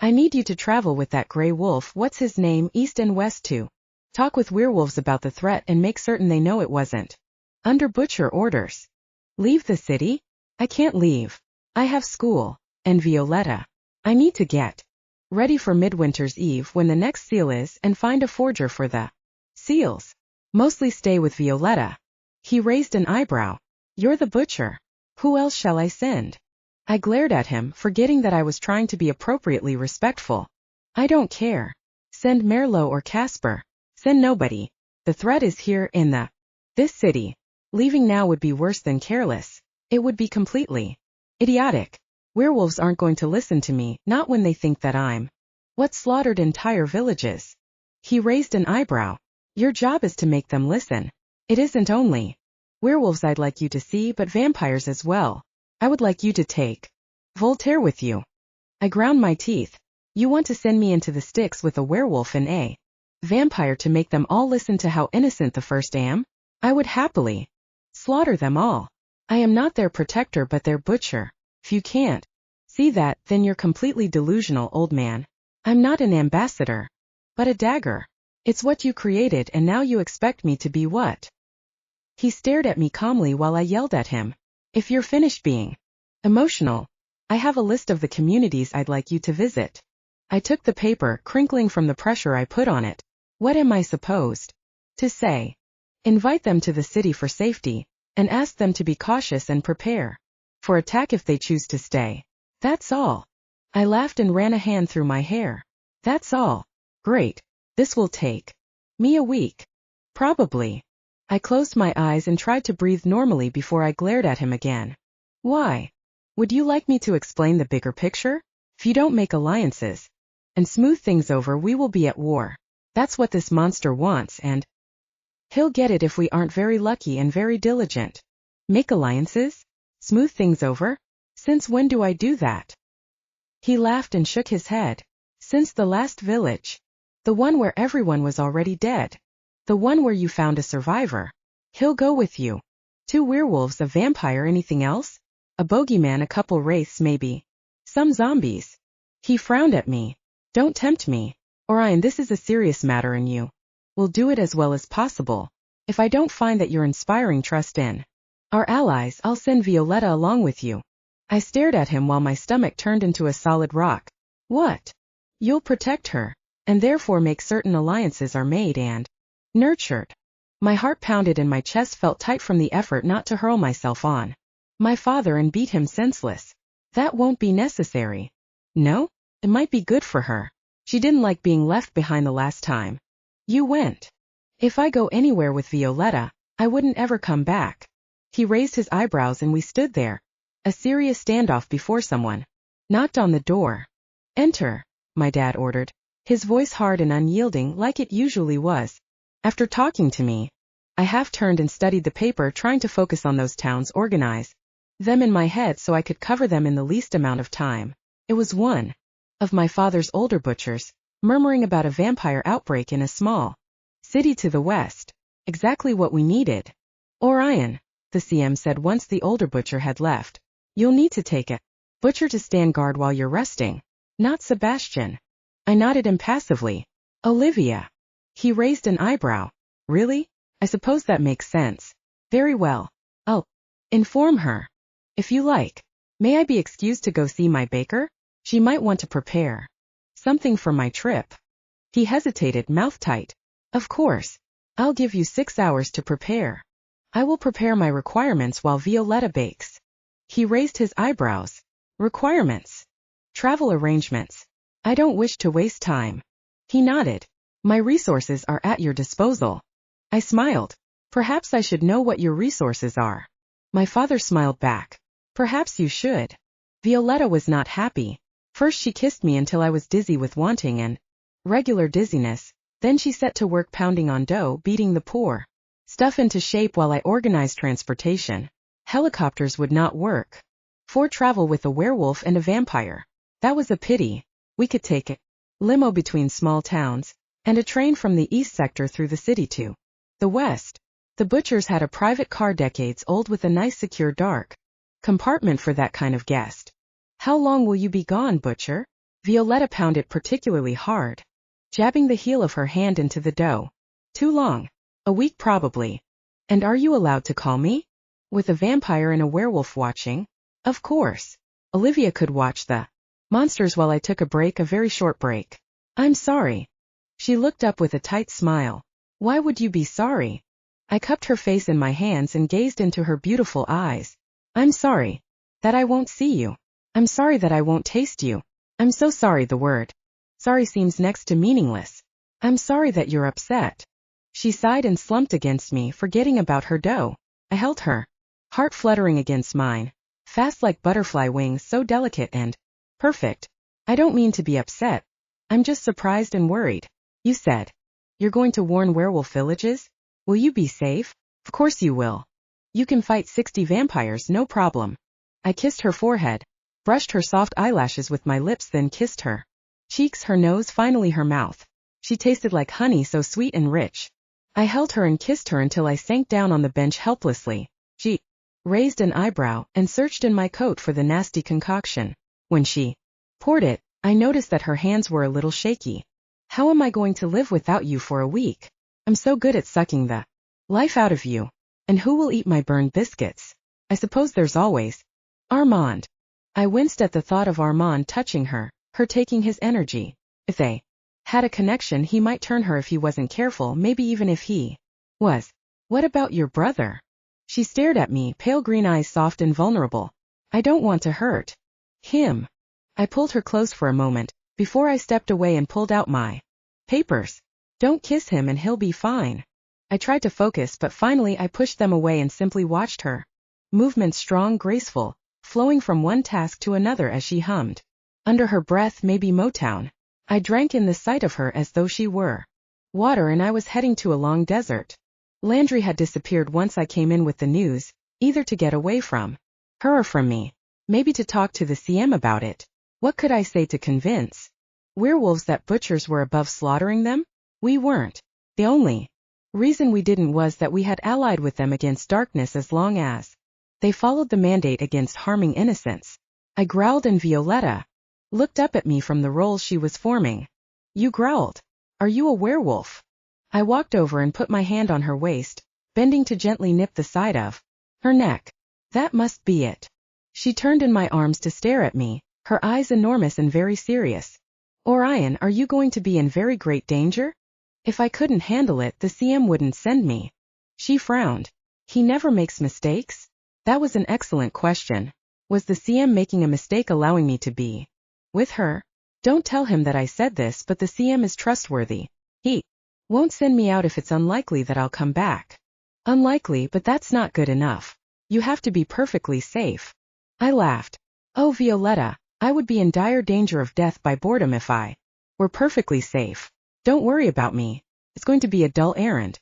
I need you to travel with that gray wolf, what's his name, east and west to talk with werewolves about the threat and make certain they know it wasn't under butcher orders. Leave the city? I can't leave. I have school. And Violetta. I need to get ready for Midwinter's Eve when the next seal is and find a forger for the seals. Mostly stay with Violetta. He raised an eyebrow. You're the butcher. Who else shall I send? I glared at him, forgetting that I was trying to be appropriately respectful. I don't care. Send Merlot or Casper. Send nobody. The threat is here in this city. Leaving now would be worse than careless. It would be completely idiotic. Werewolves aren't going to listen to me, not when they think that I'm what slaughtered entire villages. He raised an eyebrow. Your job is to make them listen. It isn't only werewolves I'd like you to see, but vampires as well. I would like you to take Voltaire with you. I ground my teeth. You want to send me into the sticks with a werewolf and a vampire to make them all listen to how innocent the first am? I would happily slaughter them all. I am not their protector but their butcher. If you can't see that, then you're completely delusional, old man. I'm not an ambassador, but a dagger. It's what you created and now you expect me to be what? He stared at me calmly while I yelled at him. If you're finished being emotional, I have a list of the communities I'd like you to visit. I took the paper, crinkling from the pressure I put on it. What am I supposed to say? Invite them to the city for safety, and ask them to be cautious and prepare for attack if they choose to stay. That's all. I laughed and ran a hand through my hair. That's all. Great. This will take me a week. Probably. I closed my eyes and tried to breathe normally before I glared at him again. Why? Would you like me to explain the bigger picture? If you don't make alliances and smooth things over, we will be at war. That's what this monster wants, and he'll get it if we aren't very lucky and very diligent. Make alliances? Smooth things over? Since when do I do that? He laughed and shook his head. Since the last village. The one where everyone was already dead. The one where you found a survivor. He'll go with you. 2 werewolves, a vampire, anything else? A bogeyman, a couple wraiths maybe. Some zombies. He frowned at me. Don't tempt me. Orion, this is a serious matter and you will do it as well as possible. If I don't find that you're inspiring trust in our allies, I'll send Violetta along with you. I stared at him while my stomach turned into a solid rock. What? You'll protect her, and therefore make certain alliances are made and nurtured. My heart pounded and my chest felt tight from the effort not to hurl myself on my father and beat him senseless. That won't be necessary. No? It might be good for her. She didn't like being left behind the last time you went. If I go anywhere with Violetta, I wouldn't ever come back. He raised his eyebrows and we stood there. A serious standoff before someone knocked on the door. Enter, my dad ordered, his voice hard and unyielding like it usually was. After talking to me, I half turned and studied the paper, trying to focus on those towns, organize them in my head so I could cover them in the least amount of time. It was one of my father's older butchers, murmuring about a vampire outbreak in a small city to the west. Exactly what we needed. Orion, the CM said once the older butcher had left. You'll need to take a butcher to stand guard while you're resting. Not Sebastian. I nodded impassively. Olivia. He raised an eyebrow. Really? I suppose that makes sense. Very well. I'll inform her. If you like. May I be excused to go see my baker? She might want to prepare something for my trip. He hesitated, mouth tight. Of course. I'll give you 6 hours to prepare. I will prepare my requirements while Violetta bakes. He raised his eyebrows. Requirements. Travel arrangements. I don't wish to waste time. He nodded. My resources are at your disposal. I smiled. Perhaps I should know what your resources are. My father smiled back. Perhaps you should. Violetta was not happy. First she kissed me until I was dizzy with wanting and regular dizziness. Then she set to work pounding on dough, beating the poor stuff into shape while I organized transportation. Helicopters would not work for travel with a werewolf and a vampire. That was a pity. We could take a limo between small towns and a train from the east sector through the city to the west. The butchers had a private car decades old with a nice secure dark compartment for that kind of guest. How long will you be gone, butcher? Violetta pounded particularly hard, jabbing the heel of her hand into the dough. Too long. A week probably. And are you allowed to call me? With a vampire and a werewolf watching? Of course. Olivia could watch the monsters while I took a break, a very short break. I'm sorry. She looked up with a tight smile. Why would you be sorry? I cupped her face in my hands and gazed into her beautiful eyes. I'm sorry that I won't see you. I'm sorry that I won't taste you. I'm so sorry. The word sorry seems next to meaningless. I'm sorry that you're upset. She sighed and slumped against me, forgetting about her dough. I held her heart fluttering against mine, fast like butterfly wings, so delicate and perfect. I don't mean to be upset. I'm just surprised and worried. You said you're going to warn werewolf villages? Will you be safe? Of course you will. You can fight 60 vampires, no problem. I kissed her forehead, brushed her soft eyelashes with my lips, then kissed her cheeks, her nose, finally her mouth. She tasted like honey, so sweet and rich. I held her and kissed her until I sank down on the bench helplessly. She raised an eyebrow and searched in my coat for the nasty concoction. When she poured it, I noticed that her hands were a little shaky. How am I going to live without you for a week? I'm so good at sucking the life out of you. And who will eat my burned biscuits? I suppose there's always Armand. I winced at the thought of Armand touching her taking his energy. If they had a connection, he might turn her if he wasn't careful, maybe even if he was. What about your brother? She stared at me, pale green eyes soft and vulnerable. I don't want to hurt him. I pulled her close for a moment, before I stepped away and pulled out my papers. Don't kiss him and he'll be fine. I tried to focus, but finally I pushed them away and simply watched her movements, strong, graceful, flowing from one task to another as she hummed. Under her breath, maybe Motown. I drank in the sight of her as though she were water and I was heading to a long desert. Landry had disappeared once I came in with the news, either to get away from her or from me. Maybe to talk to the CM about it. What could I say to convince werewolves that butchers were above slaughtering them? We weren't. The only reason we didn't was that we had allied with them against darkness as long as they followed the mandate against harming innocents. I growled and Violetta looked up at me from the rolls she was forming. You growled. Are you a werewolf? I walked over and put my hand on her waist, bending to gently nip the side of her neck. That must be it. She turned in my arms to stare at me, her eyes enormous and very serious. Orion, are you going to be in very great danger? If I couldn't handle it, the CM wouldn't send me. She frowned. He never makes mistakes? That was an excellent question. Was the CM making a mistake allowing me to be with her? Don't tell him that I said this, but the CM is trustworthy. He won't send me out if it's unlikely that I'll come back. Unlikely, but that's not good enough. You have to be perfectly safe. I laughed. Oh, Violetta, I would be in dire danger of death by boredom if I were perfectly safe. Don't worry about me. It's going to be a dull errand.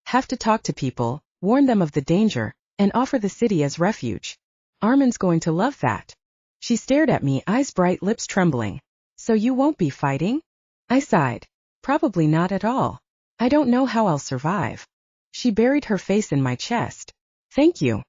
Have to talk to people, warn them of the danger, and offer the city as refuge. Armin's going to love that. She stared at me, eyes bright, lips trembling. So you won't be fighting? I sighed. Probably not at all. I don't know how I'll survive. She buried her face in my chest. Thank you.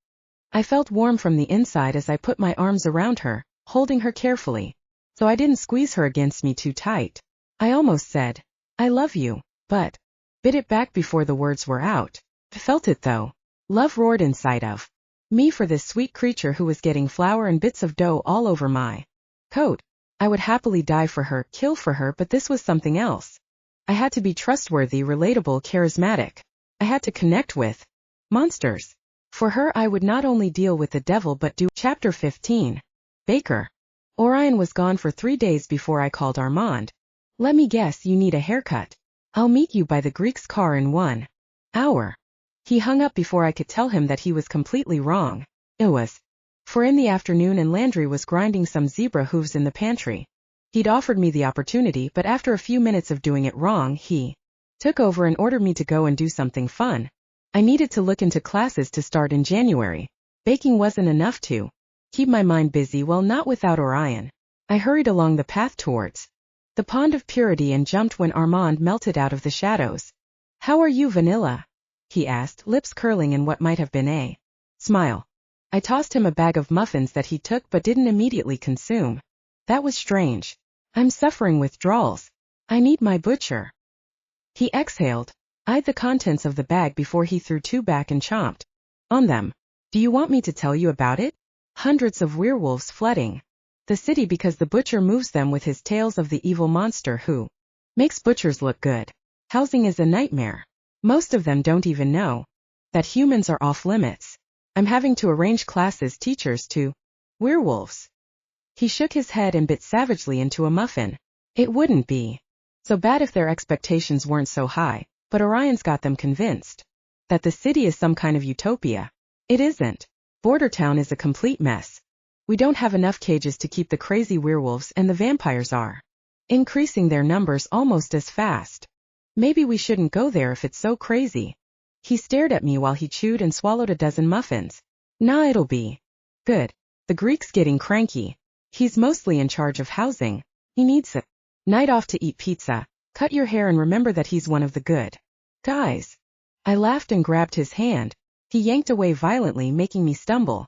I felt warm from the inside as I put my arms around her, holding her carefully, so I didn't squeeze her against me too tight. I almost said, I love you, but bit it back before the words were out. I felt it though. Love roared inside of me for this sweet creature who was getting flour and bits of dough all over my coat. I would happily die for her, kill for her, but this was something else. I had to be trustworthy, relatable, charismatic. I had to connect with monsters. For her I would not only deal with the devil but do. Chapter 15. Baker. Orion was gone for 3 days before I called Armand. Let me guess, you need a haircut. I'll meet you by the Greek's car in 1 hour. He hung up before I could tell him that he was completely wrong. It was 4 in the afternoon and Landry was grinding some zebra hooves in the pantry. He'd offered me the opportunity, but after a few minutes of doing it wrong, he took over and ordered me to go and do something fun. I needed to look into classes to start in January. Baking wasn't enough to keep my mind busy, well, not without Orion. I hurried along the path towards the pond of purity and jumped when Armand melted out of the shadows. How are you, Vanilla? He asked, lips curling in what might have been a smile. I tossed him a bag of muffins that he took but didn't immediately consume. That was strange. I'm suffering withdrawals. I need my butcher. He exhaled, eyed the contents of the bag before he threw 2 back and chomped on them. Do you want me to tell you about it? Hundreds of werewolves flooding the city because the butcher moves them with his tales of the evil monster who makes butchers look good. Housing is a nightmare. Most of them don't even know that humans are off limits. I'm having to arrange classes teachers to werewolves. He shook his head and bit savagely into a muffin. It wouldn't be so bad if their expectations weren't so high, but Orion's got them convinced that the city is some kind of utopia. It isn't. Bordertown is a complete mess. We don't have enough cages to keep the crazy werewolves, and the vampires are increasing their numbers almost as fast. Maybe we shouldn't go there if it's so crazy. He stared at me while he chewed and swallowed a dozen muffins. Nah, it'll be good. The Greek's getting cranky. He's mostly in charge of housing. He needs a night off to eat pizza. Cut your hair and remember that he's one of the good guys. I laughed and grabbed his hand. He yanked away violently, making me stumble.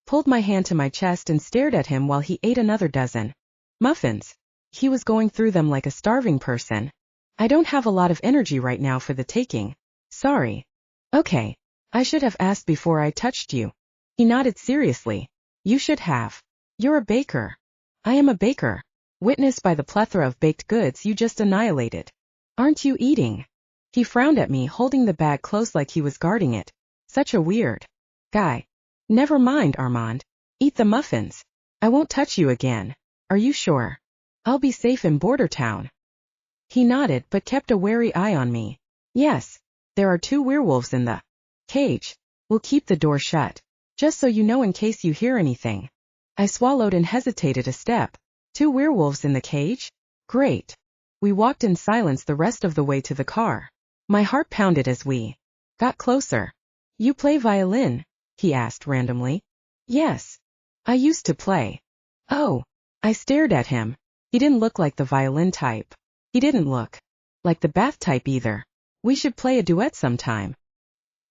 Pulled my hand to my chest and stared at him while he ate another dozen muffins. He was going through them like a starving person. I don't have a lot of energy right now for the taking. Sorry. Okay. I should have asked before I touched you. He nodded seriously. You should have. You're a baker. I am a baker. Witnessed by the plethora of baked goods you just annihilated. Aren't you eating? He frowned at me, holding the bag close like he was guarding it. Such a weird guy. Never mind, Armand. Eat the muffins. I won't touch you again. Are you sure? I'll be safe in Bordertown. He nodded but kept a wary eye on me. Yes. There are 2 werewolves in the cage. We'll keep the door shut. Just so you know in case you hear anything. I swallowed and hesitated a step. 2 werewolves in the cage? Great. We walked in silence the rest of the way to the car. My heart pounded as we got closer. You play violin? He asked randomly. Yes. I used to play. Oh. I stared at him. He didn't look like the violin type. He didn't look like the bath type either. We should play a duet sometime.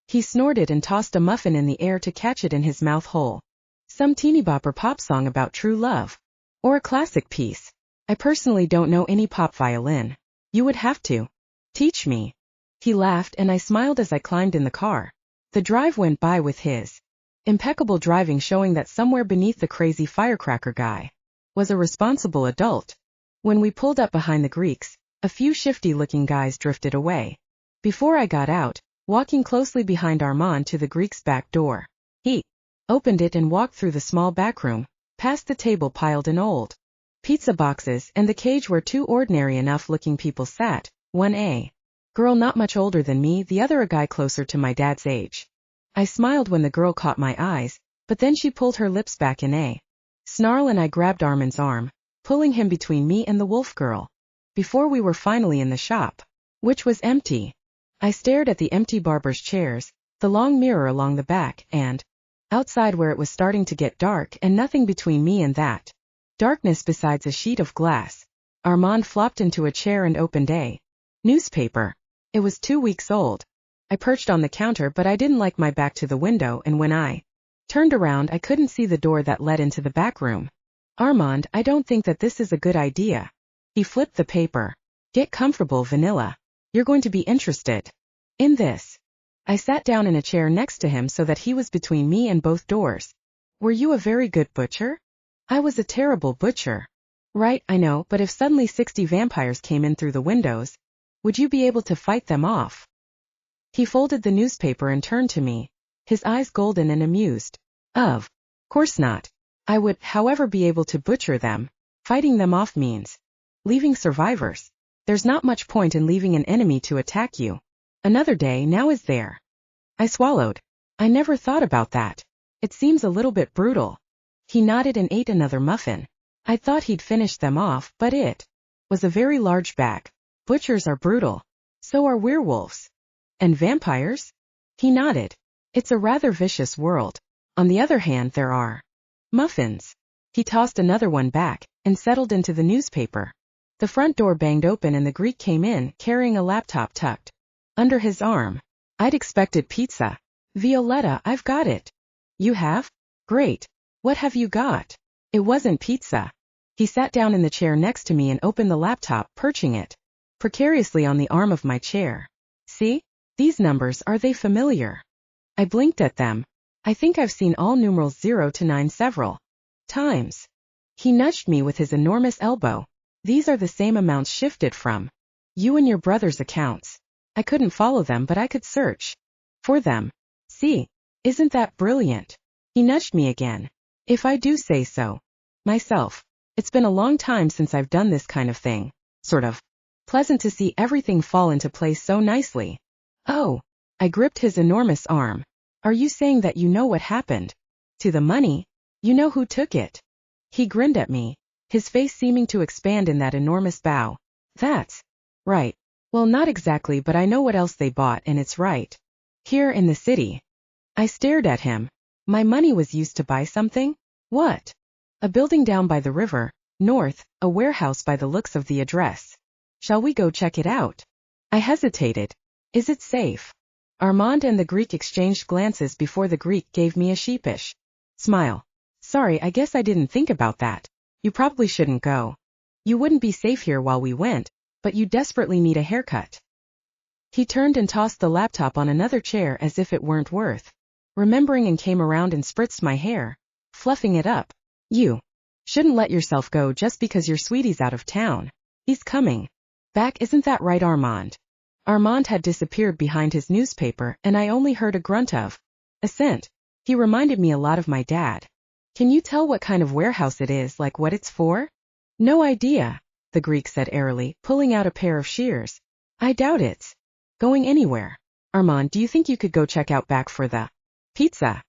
He snorted and tossed a muffin in the air to catch it in his mouth hole. Some teeny-bopper pop song about true love. Or a classic piece. I personally don't know any pop violin. You would have to teach me. He laughed and I smiled as I climbed in the car. The drive went by with his impeccable driving showing that somewhere beneath the crazy firecracker guy was a responsible adult. When we pulled up behind the Greeks, a few shifty-looking guys drifted away. Before I got out, walking closely behind Armand to the Greek's back door. He opened it and walked through the small back room, past the table piled in old pizza boxes and the cage where 2 ordinary enough-looking people sat, one a girl not much older than me, the other a guy closer to my dad's age. I smiled when the girl caught my eyes, but then she pulled her lips back in a snarl and I grabbed Armand's arm, pulling him between me and the wolf girl. Before we were finally in the shop, which was empty. I stared at the empty barber's chairs, the long mirror along the back, and outside where it was starting to get dark and nothing between me and that darkness besides a sheet of glass. Armand flopped into a chair and opened a newspaper. It was 2 weeks old. I perched on the counter but I didn't like my back to the window and when I turned around I couldn't see the door that led into the back room. Armand, I don't think that this is a good idea. He flipped the paper. Get comfortable, Vanilla. You're going to be interested in this. I sat down in a chair next to him so that he was between me and both doors. Were you a very good butcher? I was a terrible butcher. Right, I know, but if suddenly 60 vampires came in through the windows, would you be able to fight them off? He folded the newspaper and turned to me, his eyes golden and amused. Of course not. I would, however, be able to butcher them. Fighting them off means leaving survivors. There's not much point in leaving an enemy to attack you. Another day now, is there? I swallowed. I never thought about that. It seems a little bit brutal. He nodded and ate another muffin. I thought he'd finished them off, but it was a very large bag. Butchers are brutal. So are werewolves. And vampires? He nodded. It's a rather vicious world. On the other hand, there are muffins. He tossed another one back and settled into the newspaper. The front door banged open and the Greek came in, carrying a laptop tucked under his arm. I'd expected pizza. Violetta, I've got it. You have? Great. What have you got? It wasn't pizza. He sat down in the chair next to me and opened the laptop, perching it precariously on the arm of my chair. See? These numbers, are they familiar? I blinked at them. I think I've seen all numerals 0 to 9 several times. He nudged me with his enormous elbow. These are the same amounts shifted from you and your brother's accounts. I couldn't follow them, but I could search for them. See? Isn't that brilliant? He nudged me again. If I do say so myself. It's been a long time since I've done this kind of thing. Sort of pleasant to see everything fall into place so nicely. Oh. I gripped his enormous arm. Are you saying that you know what happened to the money? You know who took it? He grinned at me, his face seeming to expand in that enormous bow. That's right. Well, not exactly, but I know what else they bought, and it's right here in the city. I stared at him. My money was used to buy something? What? A building down by the river, north, a warehouse by the looks of the address. Shall we go check it out? I hesitated. Is it safe? Armand and the Greek exchanged glances before the Greek gave me a sheepish smile. Sorry, I guess I didn't think about that. You probably shouldn't go. You wouldn't be safe here while we went, but you desperately need a haircut. He turned and tossed the laptop on another chair as if it weren't worth remembering and came around and spritzed my hair, fluffing it up. You shouldn't let yourself go just because your sweetie's out of town. He's coming back, isn't that right, Armand? Armand had disappeared behind his newspaper and I only heard a grunt of assent. He reminded me a lot of my dad. Can you tell what kind of warehouse it is, like what it's for? No idea, the Greek said airily, pulling out a pair of shears. I doubt it's going anywhere. Armand, do you think you could go check out back for the pizza?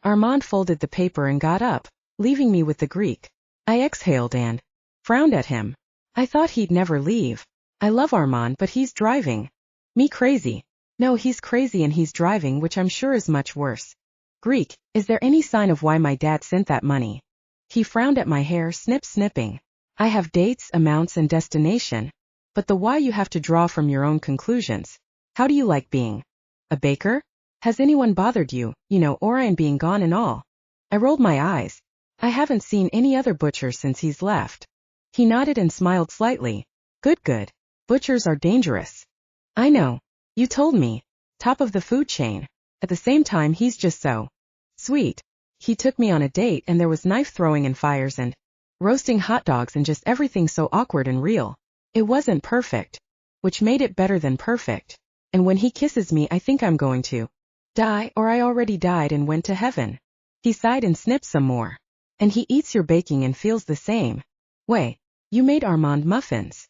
Armand folded the paper and got up, leaving me with the Greek. I exhaled and frowned at him. I thought he'd never leave. I love Armand, but he's driving me crazy. No, he's crazy and he's driving, which I'm sure is much worse. Greek, is there any sign of why my dad sent that money? He frowned at my hair, snipping. I have dates, amounts, and destination. But the why you have to draw from your own conclusions. How do you like being a baker? Has anyone bothered you, Orion being gone and all? I rolled my eyes. I haven't seen any other butcher since he's left. He nodded and smiled slightly. Good. Butchers are dangerous. I know. You told me. Top of the food chain. At the same time, he's just so sweet. He took me on a date and there was knife throwing and fires and roasting hot dogs and just everything so awkward and real. It wasn't perfect, which made it better than perfect. And when he kisses me, I think I'm going to die, or I already died and went to heaven. He sighed and snipped some more. And he eats your baking and feels the same way. You made Armand muffins.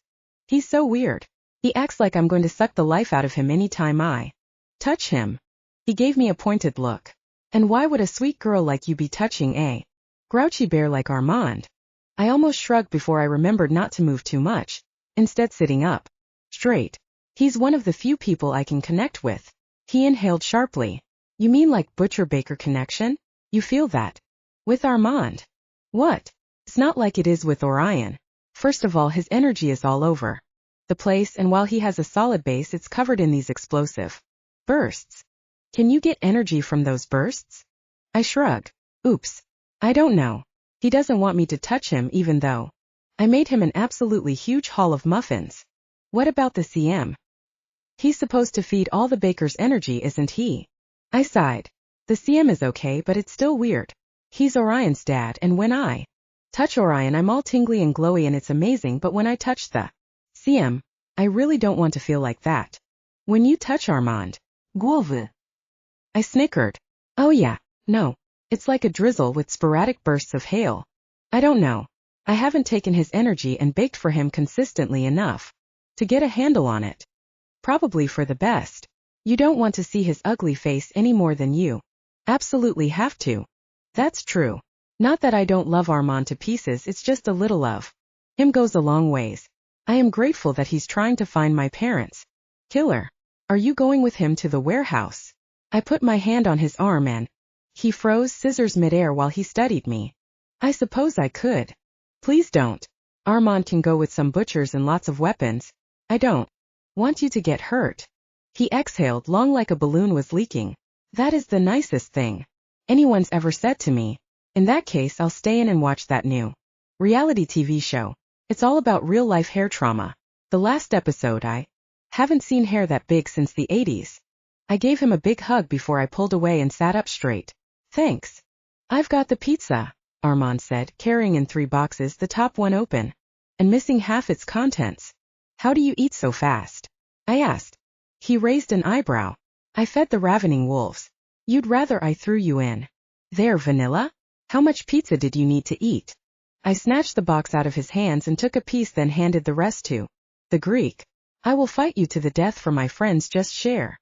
He's so weird. He acts like I'm going to suck the life out of him any time I touch him. He gave me a pointed look. And why would a sweet girl like you be touching a grouchy bear like Armand? I almost shrugged before I remembered not to move too much, instead sitting up straight. He's one of the few people I can connect with. He inhaled sharply. You mean like butcher-baker connection? You feel that with Armand? What? It's not like it is with Orion. First of all, his energy is all over the place, and while he has a solid base, it's covered in these explosive bursts. Can you get energy from those bursts? I shrugged. Oops. I don't know. He doesn't want me to touch him even though I made him an absolutely huge haul of muffins. What about the CM? He's supposed to feed all the baker's energy, isn't he? I sighed. The CM is okay, but it's still weird. He's Orion's dad, and when I touch Orion, I'm all tingly and glowy and it's amazing, but when I touch the CM, I really don't want to feel like that. When you touch Armand, głowy. I snickered. Oh yeah, no. It's like a drizzle with sporadic bursts of hail. I don't know. I haven't taken his energy and baked for him consistently enough to get a handle on it. Probably for the best. You don't want to see his ugly face any more than you absolutely have to. That's true. Not that I don't love Armand to pieces, it's just a little of him goes a long ways. I am grateful that he's trying to find my parents. Killer. Are you going with him to the warehouse? I put my hand on his arm and he froze, scissors midair while he studied me. I suppose I could. Please don't. Armand can go with some butchers and lots of weapons. I don't want you to get hurt. He exhaled long like a balloon was leaking. That is the nicest thing anyone's ever said to me. In that case, I'll stay in and watch that new reality TV show. It's all about real-life hair trauma. The last episode, I haven't seen hair that big since the 80s. I gave him a big hug before I pulled away and sat up straight. Thanks. I've got the pizza, Armand said, carrying in 3 boxes, the top one open and missing half its contents. How do you eat so fast? I asked. He raised an eyebrow. I fed the ravening wolves. You'd rather I threw you in there, vanilla? How much pizza did you need to eat? I snatched the box out of his hands and took a piece, then handed the rest to the Greek. I will fight you to the death for my friends, just share.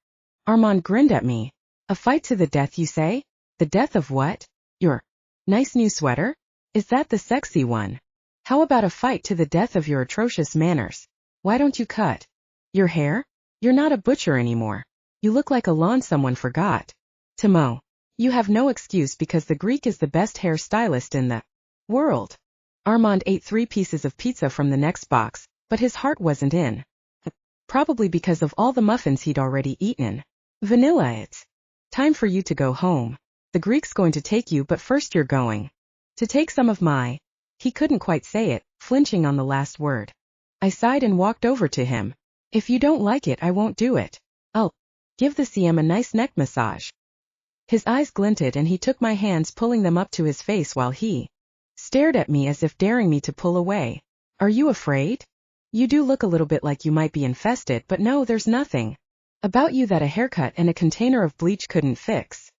Armand grinned at me. A fight to the death, you say? The death of what? Your nice new sweater? Is that the sexy one? How about a fight to the death of your atrocious manners? Why don't you cut your hair? You're not a butcher anymore. You look like a lawn someone forgot to mow. You have no excuse because the Greek is the best hairstylist in the world. Armand ate 3 pieces of pizza from the next box, but his heart wasn't in. Probably because of all the muffins he'd already eaten. Vanilla, it's time for you to go home. The Greek's going to take you, but first you're going to take some of my... He couldn't quite say it, flinching on the last word. I sighed and walked over to him. If you don't like it, I won't do it. I'll give the CM a nice neck massage. His eyes glinted and he took my hands, pulling them up to his face while he stared at me as if daring me to pull away. Are you afraid? You do look a little bit like you might be infested, but no, there's nothing about you that a haircut and a container of bleach couldn't fix.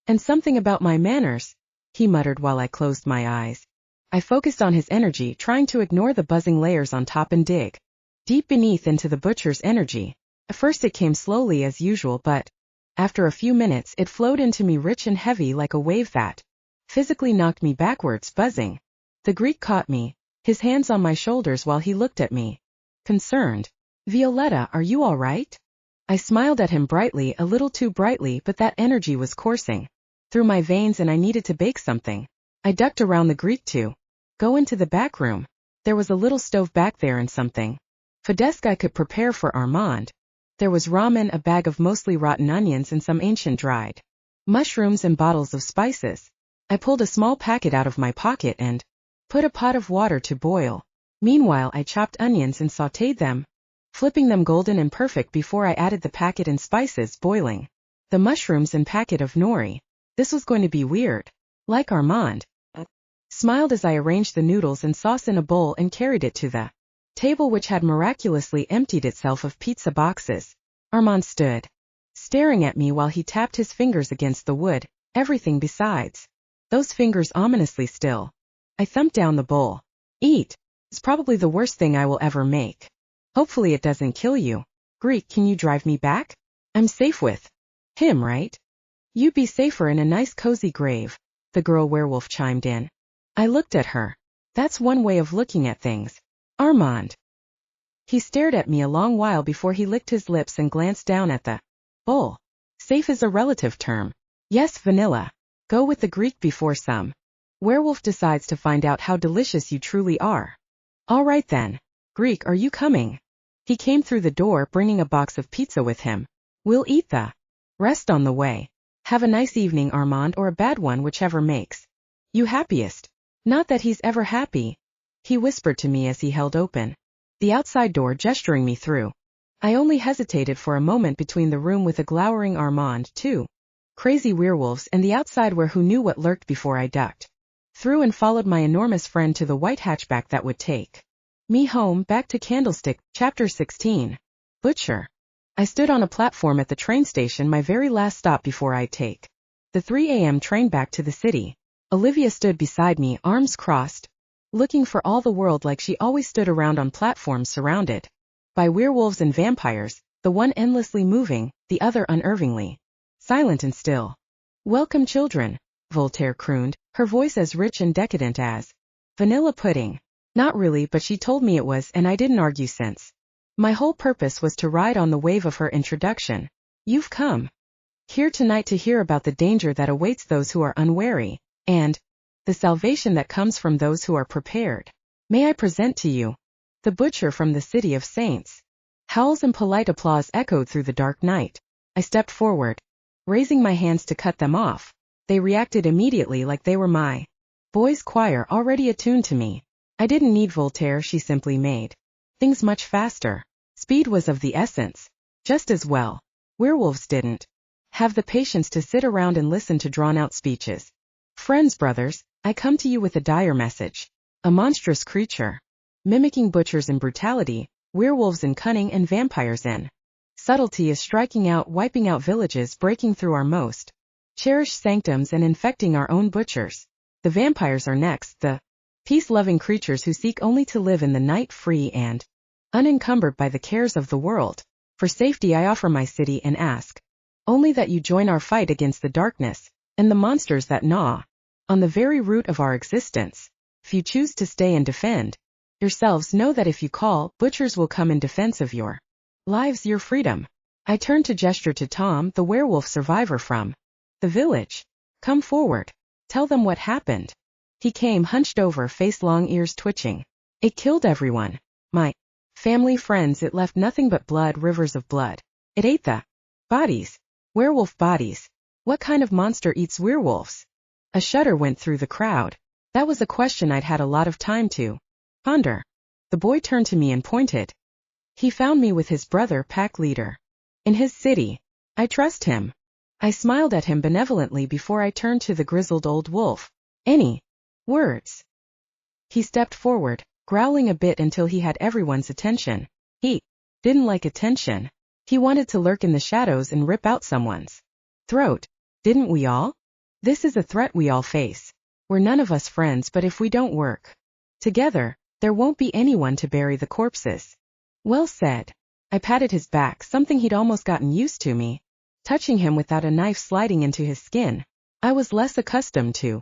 And something about my manners, he muttered while I closed my eyes. I focused on his energy, trying to ignore the buzzing layers on top and dig deep beneath into the butcher's energy. At first it came slowly as usual, but After a few minutes it flowed into me rich and heavy like a wave that physically knocked me backwards, buzzing. The Greek caught me, his hands on my shoulders while he looked at me. Concerned. Violetta, are you all right? I smiled at him brightly, a little too brightly, but that energy was coursing through my veins and I needed to bake something. I ducked around the Greek to go into the back room. There was a little stove back there and something Fidesque I could prepare for Armand. There was ramen, a bag of mostly rotten onions and some ancient dried mushrooms and bottles of spices. I pulled a small packet out of my pocket and put a pot of water to boil. Meanwhile I chopped onions and sautéed them, flipping them golden and perfect before I added the packet and spices boiling. The mushrooms and packet of nori. This was going to be weird. Like Armand. Smiled as I arranged the noodles and sauce in a bowl and carried it to the table which had miraculously emptied itself of pizza boxes. Armand stood staring at me while he tapped his fingers against the wood, everything besides those fingers ominously still. I thumped down the bowl. Eat. It's probably the worst thing I will ever make. Hopefully it doesn't kill you. Greek, can you drive me back? I'm safe with him, right? You'd be safer in a nice cozy grave, the girl werewolf chimed in. I looked at her. That's one way of looking at things. Armand. He stared at me a long while before he licked his lips and glanced down at the bowl. Safe is a relative term. Yes, vanilla. Go with the Greek before some werewolf decides to find out how delicious you truly are. All right then. Greek, are you coming? He came through the door bringing a box of pizza with him. We'll eat the rest on the way. Have a nice evening, Armand, or a bad one, whichever makes you happiest. Not that he's ever happy, he whispered to me as he held open the outside door, gesturing me through. I only hesitated for a moment between the room with a glowering Armand, two crazy werewolves, and the outside where who knew what lurked before I ducked through and followed my enormous friend to the white hatchback that would take me home, back to Candlestick. Chapter 16. Butcher. I stood on a platform at the train station, my very last stop before I'd take the 3 a.m. train back to the city. Olivia stood beside me, arms crossed, looking for all the world like she always stood around on platforms surrounded by werewolves and vampires, the one endlessly moving, the other unnervingly silent and still. Welcome, children, Voltaire crooned, her voice as rich and decadent as vanilla pudding. Not really, but she told me it was, and I didn't argue since my whole purpose was to ride on the wave of her introduction. You've come here tonight to hear about the danger that awaits those who are unwary, and the salvation that comes from those who are prepared. May I present to you the butcher from the City of Saints. Howls and polite applause echoed through the dark night. I stepped forward, raising my hands to cut them off. They reacted immediately like they were my boys' choir, already attuned to me. I didn't need Voltaire, she simply made things much faster. Speed was of the essence. Just as well, werewolves didn't have the patience to sit around and listen to drawn-out speeches. Friends, brothers, I come to you with a dire message. A monstrous creature, mimicking butchers in brutality, werewolves in cunning, and vampires in subtlety, is striking out, wiping out villages, breaking through our most cherished sanctums and infecting our own butchers. The vampires are next, the peace-loving creatures who seek only to live in the night, free and unencumbered by the cares of the world. For safety I offer my city and ask only that you join our fight against the darkness and the monsters that gnaw on the very root of our existence. If you choose to stay and defend yourselves, know that if you call, butchers will come in defense of your lives, your freedom. I turned to gesture to Tom, the werewolf survivor from the village. Come forward. Tell them what happened. He came, hunched over, face long, ears twitching. It killed everyone. My family, friends. It left nothing but blood, rivers of blood. It ate the bodies. Werewolf bodies. What kind of monster eats werewolves? A shudder went through the crowd. That was a question I'd had a lot of time to ponder. The boy turned to me and pointed. He found me with his brother, pack leader, in his city. I trust him. I smiled at him benevolently before I turned to the grizzled old wolf. Any words? He stepped forward, growling a bit until he had everyone's attention. He didn't like attention. He wanted to lurk in the shadows and rip out someone's throat. Didn't we all? This is a threat we all face. We're none of us friends, but if we don't work together, there won't be anyone to bury the corpses. Well said. I patted his back, something he'd almost gotten used to me touching him without a knife sliding into his skin. I was less accustomed to.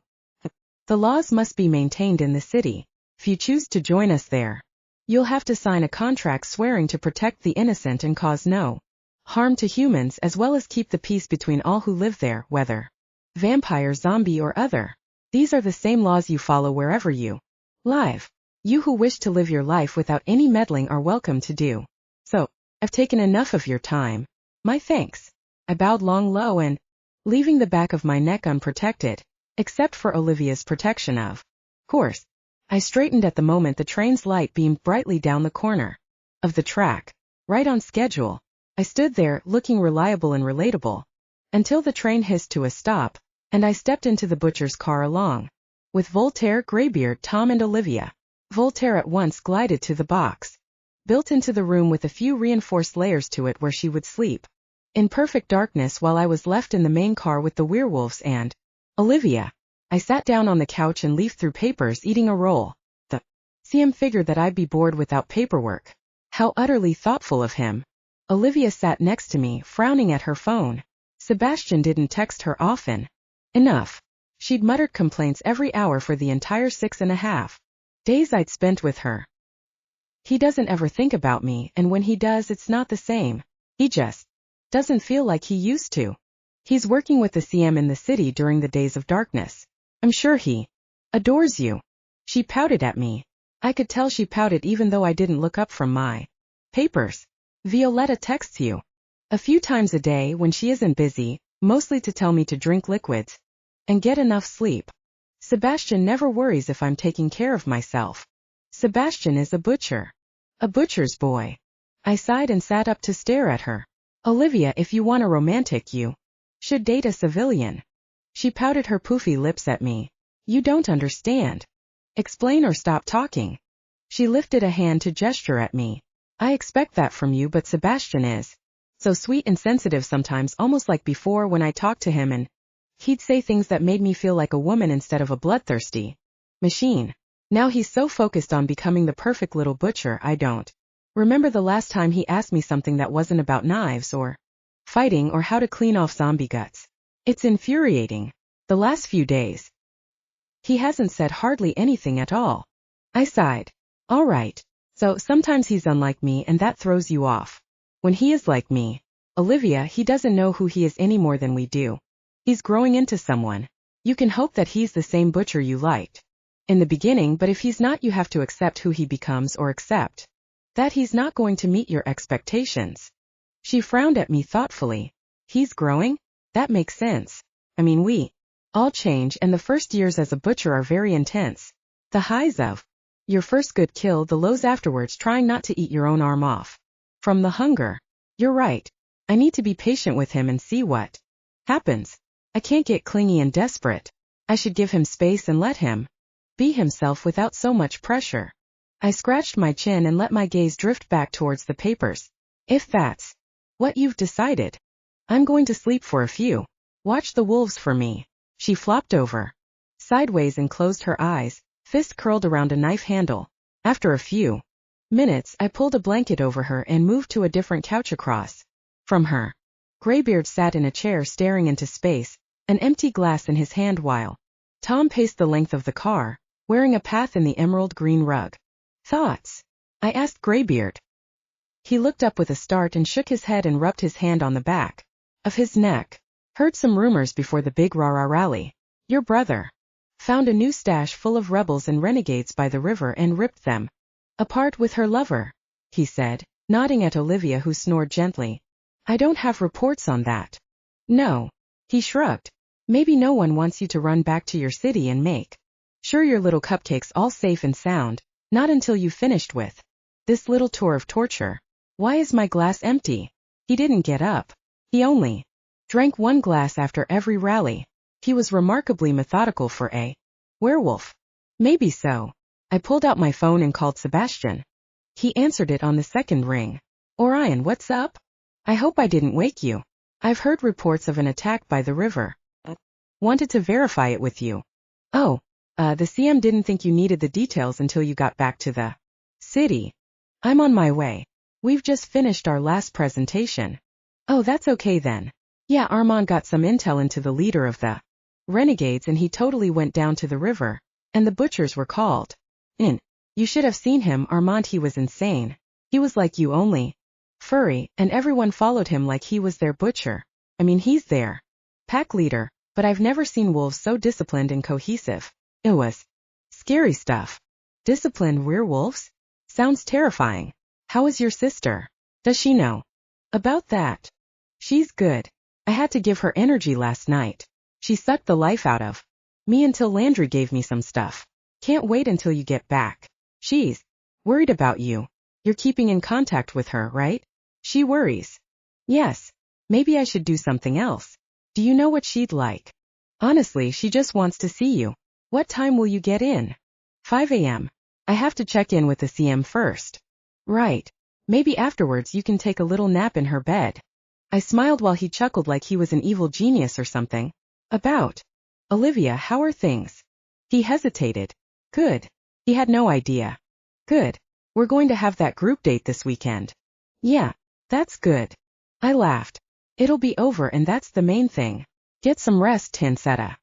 The laws must be maintained in the city. If you choose to join us there, you'll have to sign a contract swearing to protect the innocent and cause no harm to humans, as well as keep the peace between all who live there, whether vampire, zombie, or other. These are the same laws you follow wherever you live. You who wish to live your life without any meddling are welcome to do so. I've taken enough of your time. My thanks. I bowed low and, leaving the back of my neck unprotected, except for Olivia's protection of course. I straightened at the moment the train's light beamed brightly down the corner of the track, right on schedule. I stood there, looking reliable and relatable, until the train hissed to a stop, and I stepped into the butcher's car along with Voltaire, Greybeard, Tom, and Olivia. Voltaire at once glided to the box, built into the room with a few reinforced layers to it where she would sleep in perfect darkness, while I was left in the main car with the werewolves and Olivia. I sat down on the couch and leafed through papers, eating a roll. The CM figured that I'd be bored without paperwork. How utterly thoughtful of him. Olivia sat next to me, frowning at her phone. Sebastian didn't text her often enough. She'd muttered complaints every hour for the entire 6.5 days I'd spent with her. He doesn't ever think about me, and when he does, it's not the same. He just doesn't feel like he used to. He's working with the CM in the city during the days of darkness. I'm sure he adores you. She pouted at me. I could tell she pouted even though I didn't look up from my papers. Violetta texts you a few times a day when she isn't busy, mostly to tell me to drink liquids and get enough sleep. Sebastian never worries if I'm taking care of myself. Sebastian is a butcher. A butcher's boy. I sighed and sat up to stare at her. Olivia, if you want a romantic, you should date a civilian. She pouted her poofy lips at me. You don't understand. Explain or stop talking. She lifted a hand to gesture at me. I expect that from you, but Sebastian is so sweet and sensitive sometimes, almost like before when I talked to him and he'd say things that made me feel like a woman instead of a bloodthirsty machine. Now he's so focused on becoming the perfect little butcher, I don't remember the last time he asked me something that wasn't about knives or fighting or how to clean off zombie guts. It's infuriating. The last few days, he hasn't said hardly anything at all. I sighed. All right. So sometimes he's unlike me, and that throws you off. When he is like me, Olivia, he doesn't know who he is any more than we do. He's growing into someone. You can hope that he's the same butcher you liked in the beginning, but if he's not, you have to accept who he becomes, or accept that he's not going to meet your expectations. She frowned at me thoughtfully. He's growing? That makes sense. I mean, we all change, and the first years as a butcher are very intense. The highs of your first good kill, the lows afterwards, trying not to eat your own arm off from the hunger. You're right. I need to be patient with him and see what happens. I can't get clingy and desperate. I should give him space and let him be himself without so much pressure. I scratched my chin and let my gaze drift back towards the papers. If that's what you've decided, I'm going to sleep for a few. Watch the wolves for me. She flopped over sideways and closed her eyes, fist curled around a knife handle. After a few minutes, I pulled a blanket over her and moved to a different couch across from her. Greybeard sat in a chair staring into space, an empty glass in his hand, while Tom paced the length of the car, wearing a path in the emerald green rug. Thoughts? I asked Greybeard. He looked up with a start and shook his head and rubbed his hand on the back of his neck. Heard some rumors before the big rah-rah rally. Your brother found a new stash full of rebels and renegades by the river and ripped them apart with her lover, he said, nodding at Olivia, who snored gently. I don't have reports on that. No. He shrugged. Maybe no one wants you to run back to your city and make sure your little cupcake's all safe and sound, not until you've finished with this little tour of torture. Why is my glass empty? He didn't get up. He only drank one glass after every rally. He was remarkably methodical for a werewolf. Maybe so. I pulled out my phone and called Sebastian. He answered it on the second ring. Orion, what's up? I hope I didn't wake you. I've heard reports of an attack by the river. Wanted to verify it with you. Oh, the CM didn't think you needed the details until you got back to the city. I'm on my way. We've just finished our last presentation. Oh, that's okay then. Yeah, Armand got some intel into the leader of the renegades and he totally went down to the river. And the butchers were called in. You should have seen him, Armand, he was insane. He was like you, only furry, and everyone followed him like he was their butcher. I mean, he's their pack leader, but I've never seen wolves so disciplined and cohesive. It was scary stuff. Disciplined werewolves? Sounds terrifying. How is your sister? Does she know about that? She's good. I had to give her energy last night. She sucked the life out of me until Landry gave me some stuff. Can't wait until you get back. She's worried about you. You're keeping in contact with her, right? She worries. Yes. Maybe I should do something else. Do you know what she'd like? Honestly, she just wants to see you. What time will you get in? 5 a.m. I have to check in with the CM first. Right. Maybe afterwards you can take a little nap in her bed. I smiled while he chuckled like he was an evil genius or something. About Olivia, how are things? He hesitated. Good. He had no idea. Good. We're going to have that group date this weekend. Yeah, that's good. I laughed. It'll be over and that's the main thing. Get some rest, Tansetta.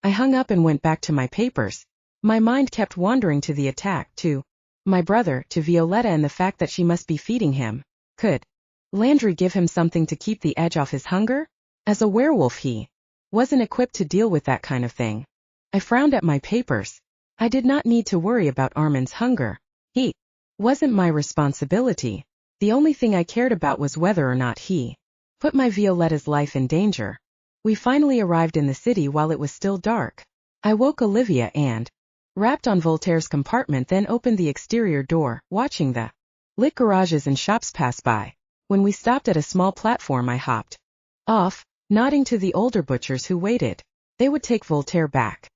I hung up and went back to my papers. My mind kept wandering to the attack, to my brother, to Violetta and the fact that she must be feeding him. Could Landry give him something to keep the edge off his hunger? As a werewolf he wasn't equipped to deal with that kind of thing. I frowned at my papers. I did not need to worry about Armand's hunger. He wasn't my responsibility. The only thing I cared about was whether or not he put my Violetta's life in danger. We finally arrived in the city while it was still dark. I woke Olivia and rapped on Voltaire's compartment, then opened the exterior door, watching the lit garages and shops pass by. When we stopped at a small platform, I hopped off, nodding to the older butchers who waited. They would take Voltaire back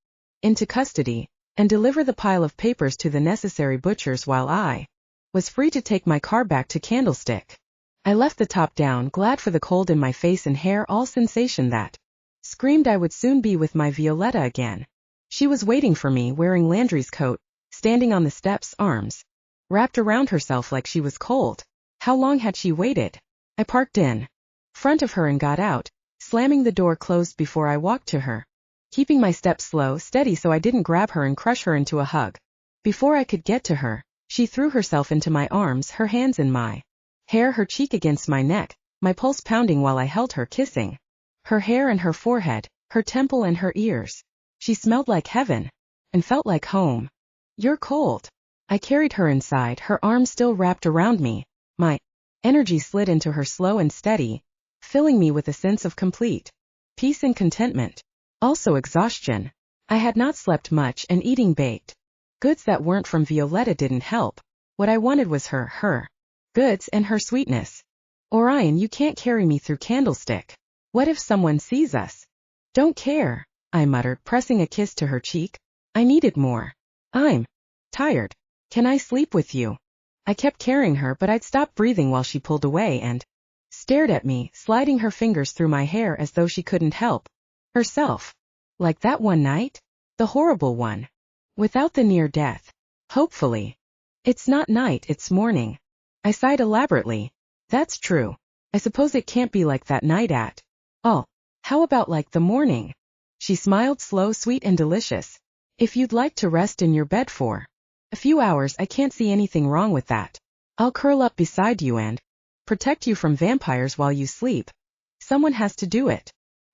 into custody and deliver the pile of papers to the necessary butchers while I was free to take my car back to Candlestick. I left the top down, glad for the cold in my face and hair, all sensation that screamed I would soon be with my Violetta again. She was waiting for me, wearing Landry's coat, standing on the steps, arms wrapped around herself like she was cold. How long had she waited? I parked in front of her and got out, slamming the door closed before I walked to her, keeping my steps slow, steady so I didn't grab her and crush her into a hug. Before I could get to her, she threw herself into my arms, her hands in my hair, her cheek against my neck, my pulse pounding while I held her, kissing her hair and her forehead, her temple and her ears. She smelled like heaven and felt like home. You're cold. I carried her inside, her arms still wrapped around me. My energy slid into her slow and steady, filling me with a sense of complete peace and contentment. Also exhaustion. I had not slept much, and eating baked goods that weren't from Violetta didn't help. What I wanted was her goods and her sweetness. Orion, you can't carry me through Candlestick. What if someone sees us? Don't care, I muttered, pressing a kiss to her cheek. I needed more. I'm tired. Can I sleep with you? I kept carrying her, but I'd stopped breathing while she pulled away and stared at me, sliding her fingers through my hair as though she couldn't help herself. Like that one night? The horrible one. Without the near death. Hopefully. It's not night, it's morning. I sighed elaborately. That's true. I suppose it can't be like that night at all. How about like the morning? She smiled, slow, sweet, and delicious. If you'd like to rest in your bed for a few hours, I can't see anything wrong with that. I'll curl up beside you and protect you from vampires while you sleep. Someone has to do it.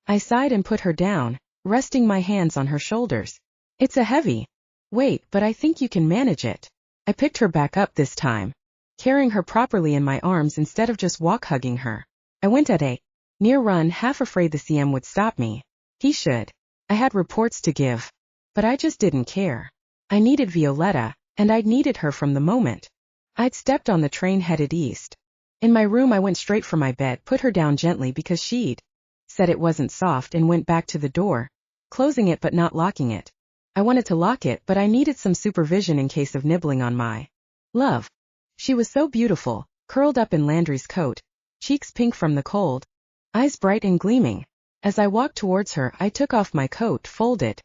I sighed and put her down, resting my hands on her shoulders. It's a heavy weight, but I think you can manage it. I picked her back up this time, carrying her properly in my arms instead of just hugging her. I went at a near run, half afraid the CM would stop me. He should. I had reports to give. But I just didn't care. I needed Violetta, and I'd needed her from the moment I'd stepped on the train headed east. In my room, I went straight for my bed, put her down gently because she'd said it wasn't soft, and went back to the door, closing it but not locking it. I wanted to lock it, but I needed some supervision in case of nibbling on my love. She was so beautiful, curled up in Landry's coat, cheeks pink from the cold, eyes bright and gleaming. As I walked towards her, I took off my coat, folded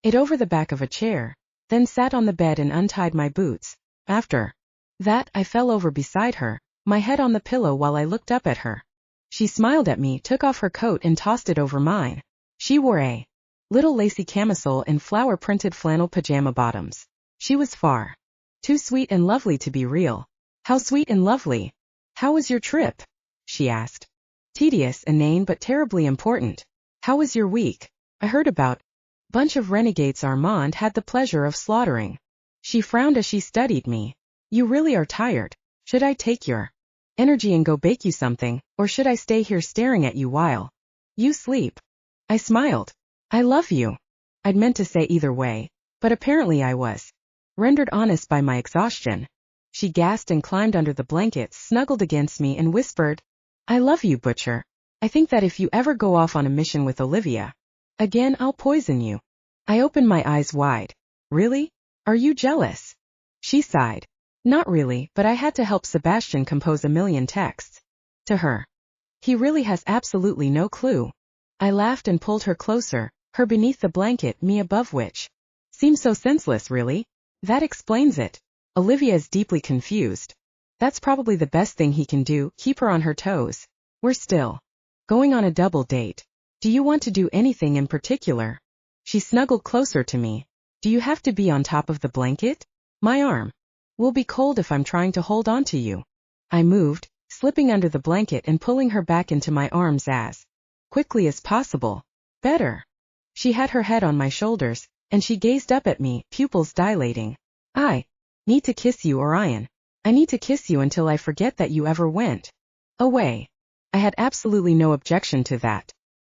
it over the back of a chair, then sat on the bed and untied my boots. After that, I fell over beside her, my head on the pillow while I looked up at her. She smiled at me, took off her coat and tossed it over mine. She wore a little lacy camisole and flower-printed flannel pajama bottoms. She was far too sweet and lovely to be real. How sweet and lovely. How was your trip? She asked. Tedious, inane, but terribly important. How was your week? I heard about bunch of renegades Armand had the pleasure of slaughtering. She frowned as she studied me. You really are tired. Should I take your energy and go bake you something, or should I stay here staring at you while you sleep? I smiled. I love you. I'd meant to say either way, but apparently I was rendered honest by my exhaustion. She gasped and climbed under the blankets, snuggled against me and whispered, I love you, Butcher. I think that if you ever go off on a mission with Olivia again, I'll poison you. I opened my eyes wide. Really? Are you jealous? She sighed. Not really, but I had to help Sebastian compose a million texts to her. He really has absolutely no clue. I laughed and pulled her closer, her beneath the blanket, me above, which seems so senseless, really. That explains it. Olivia is deeply confused. That's probably the best thing he can do, keep her on her toes. We're still going on a double date. Do you want to do anything in particular? She snuggled closer to me. Do you have to be on top of the blanket? My arm will be cold if I'm trying to hold on to you. I moved, slipping under the blanket and pulling her back into my arms as quickly as possible. Better. She had her head on my shoulders, and she gazed up at me, pupils dilating. I need to kiss you, Orion. I need to kiss you until I forget that you ever went away. I had absolutely no objection to that.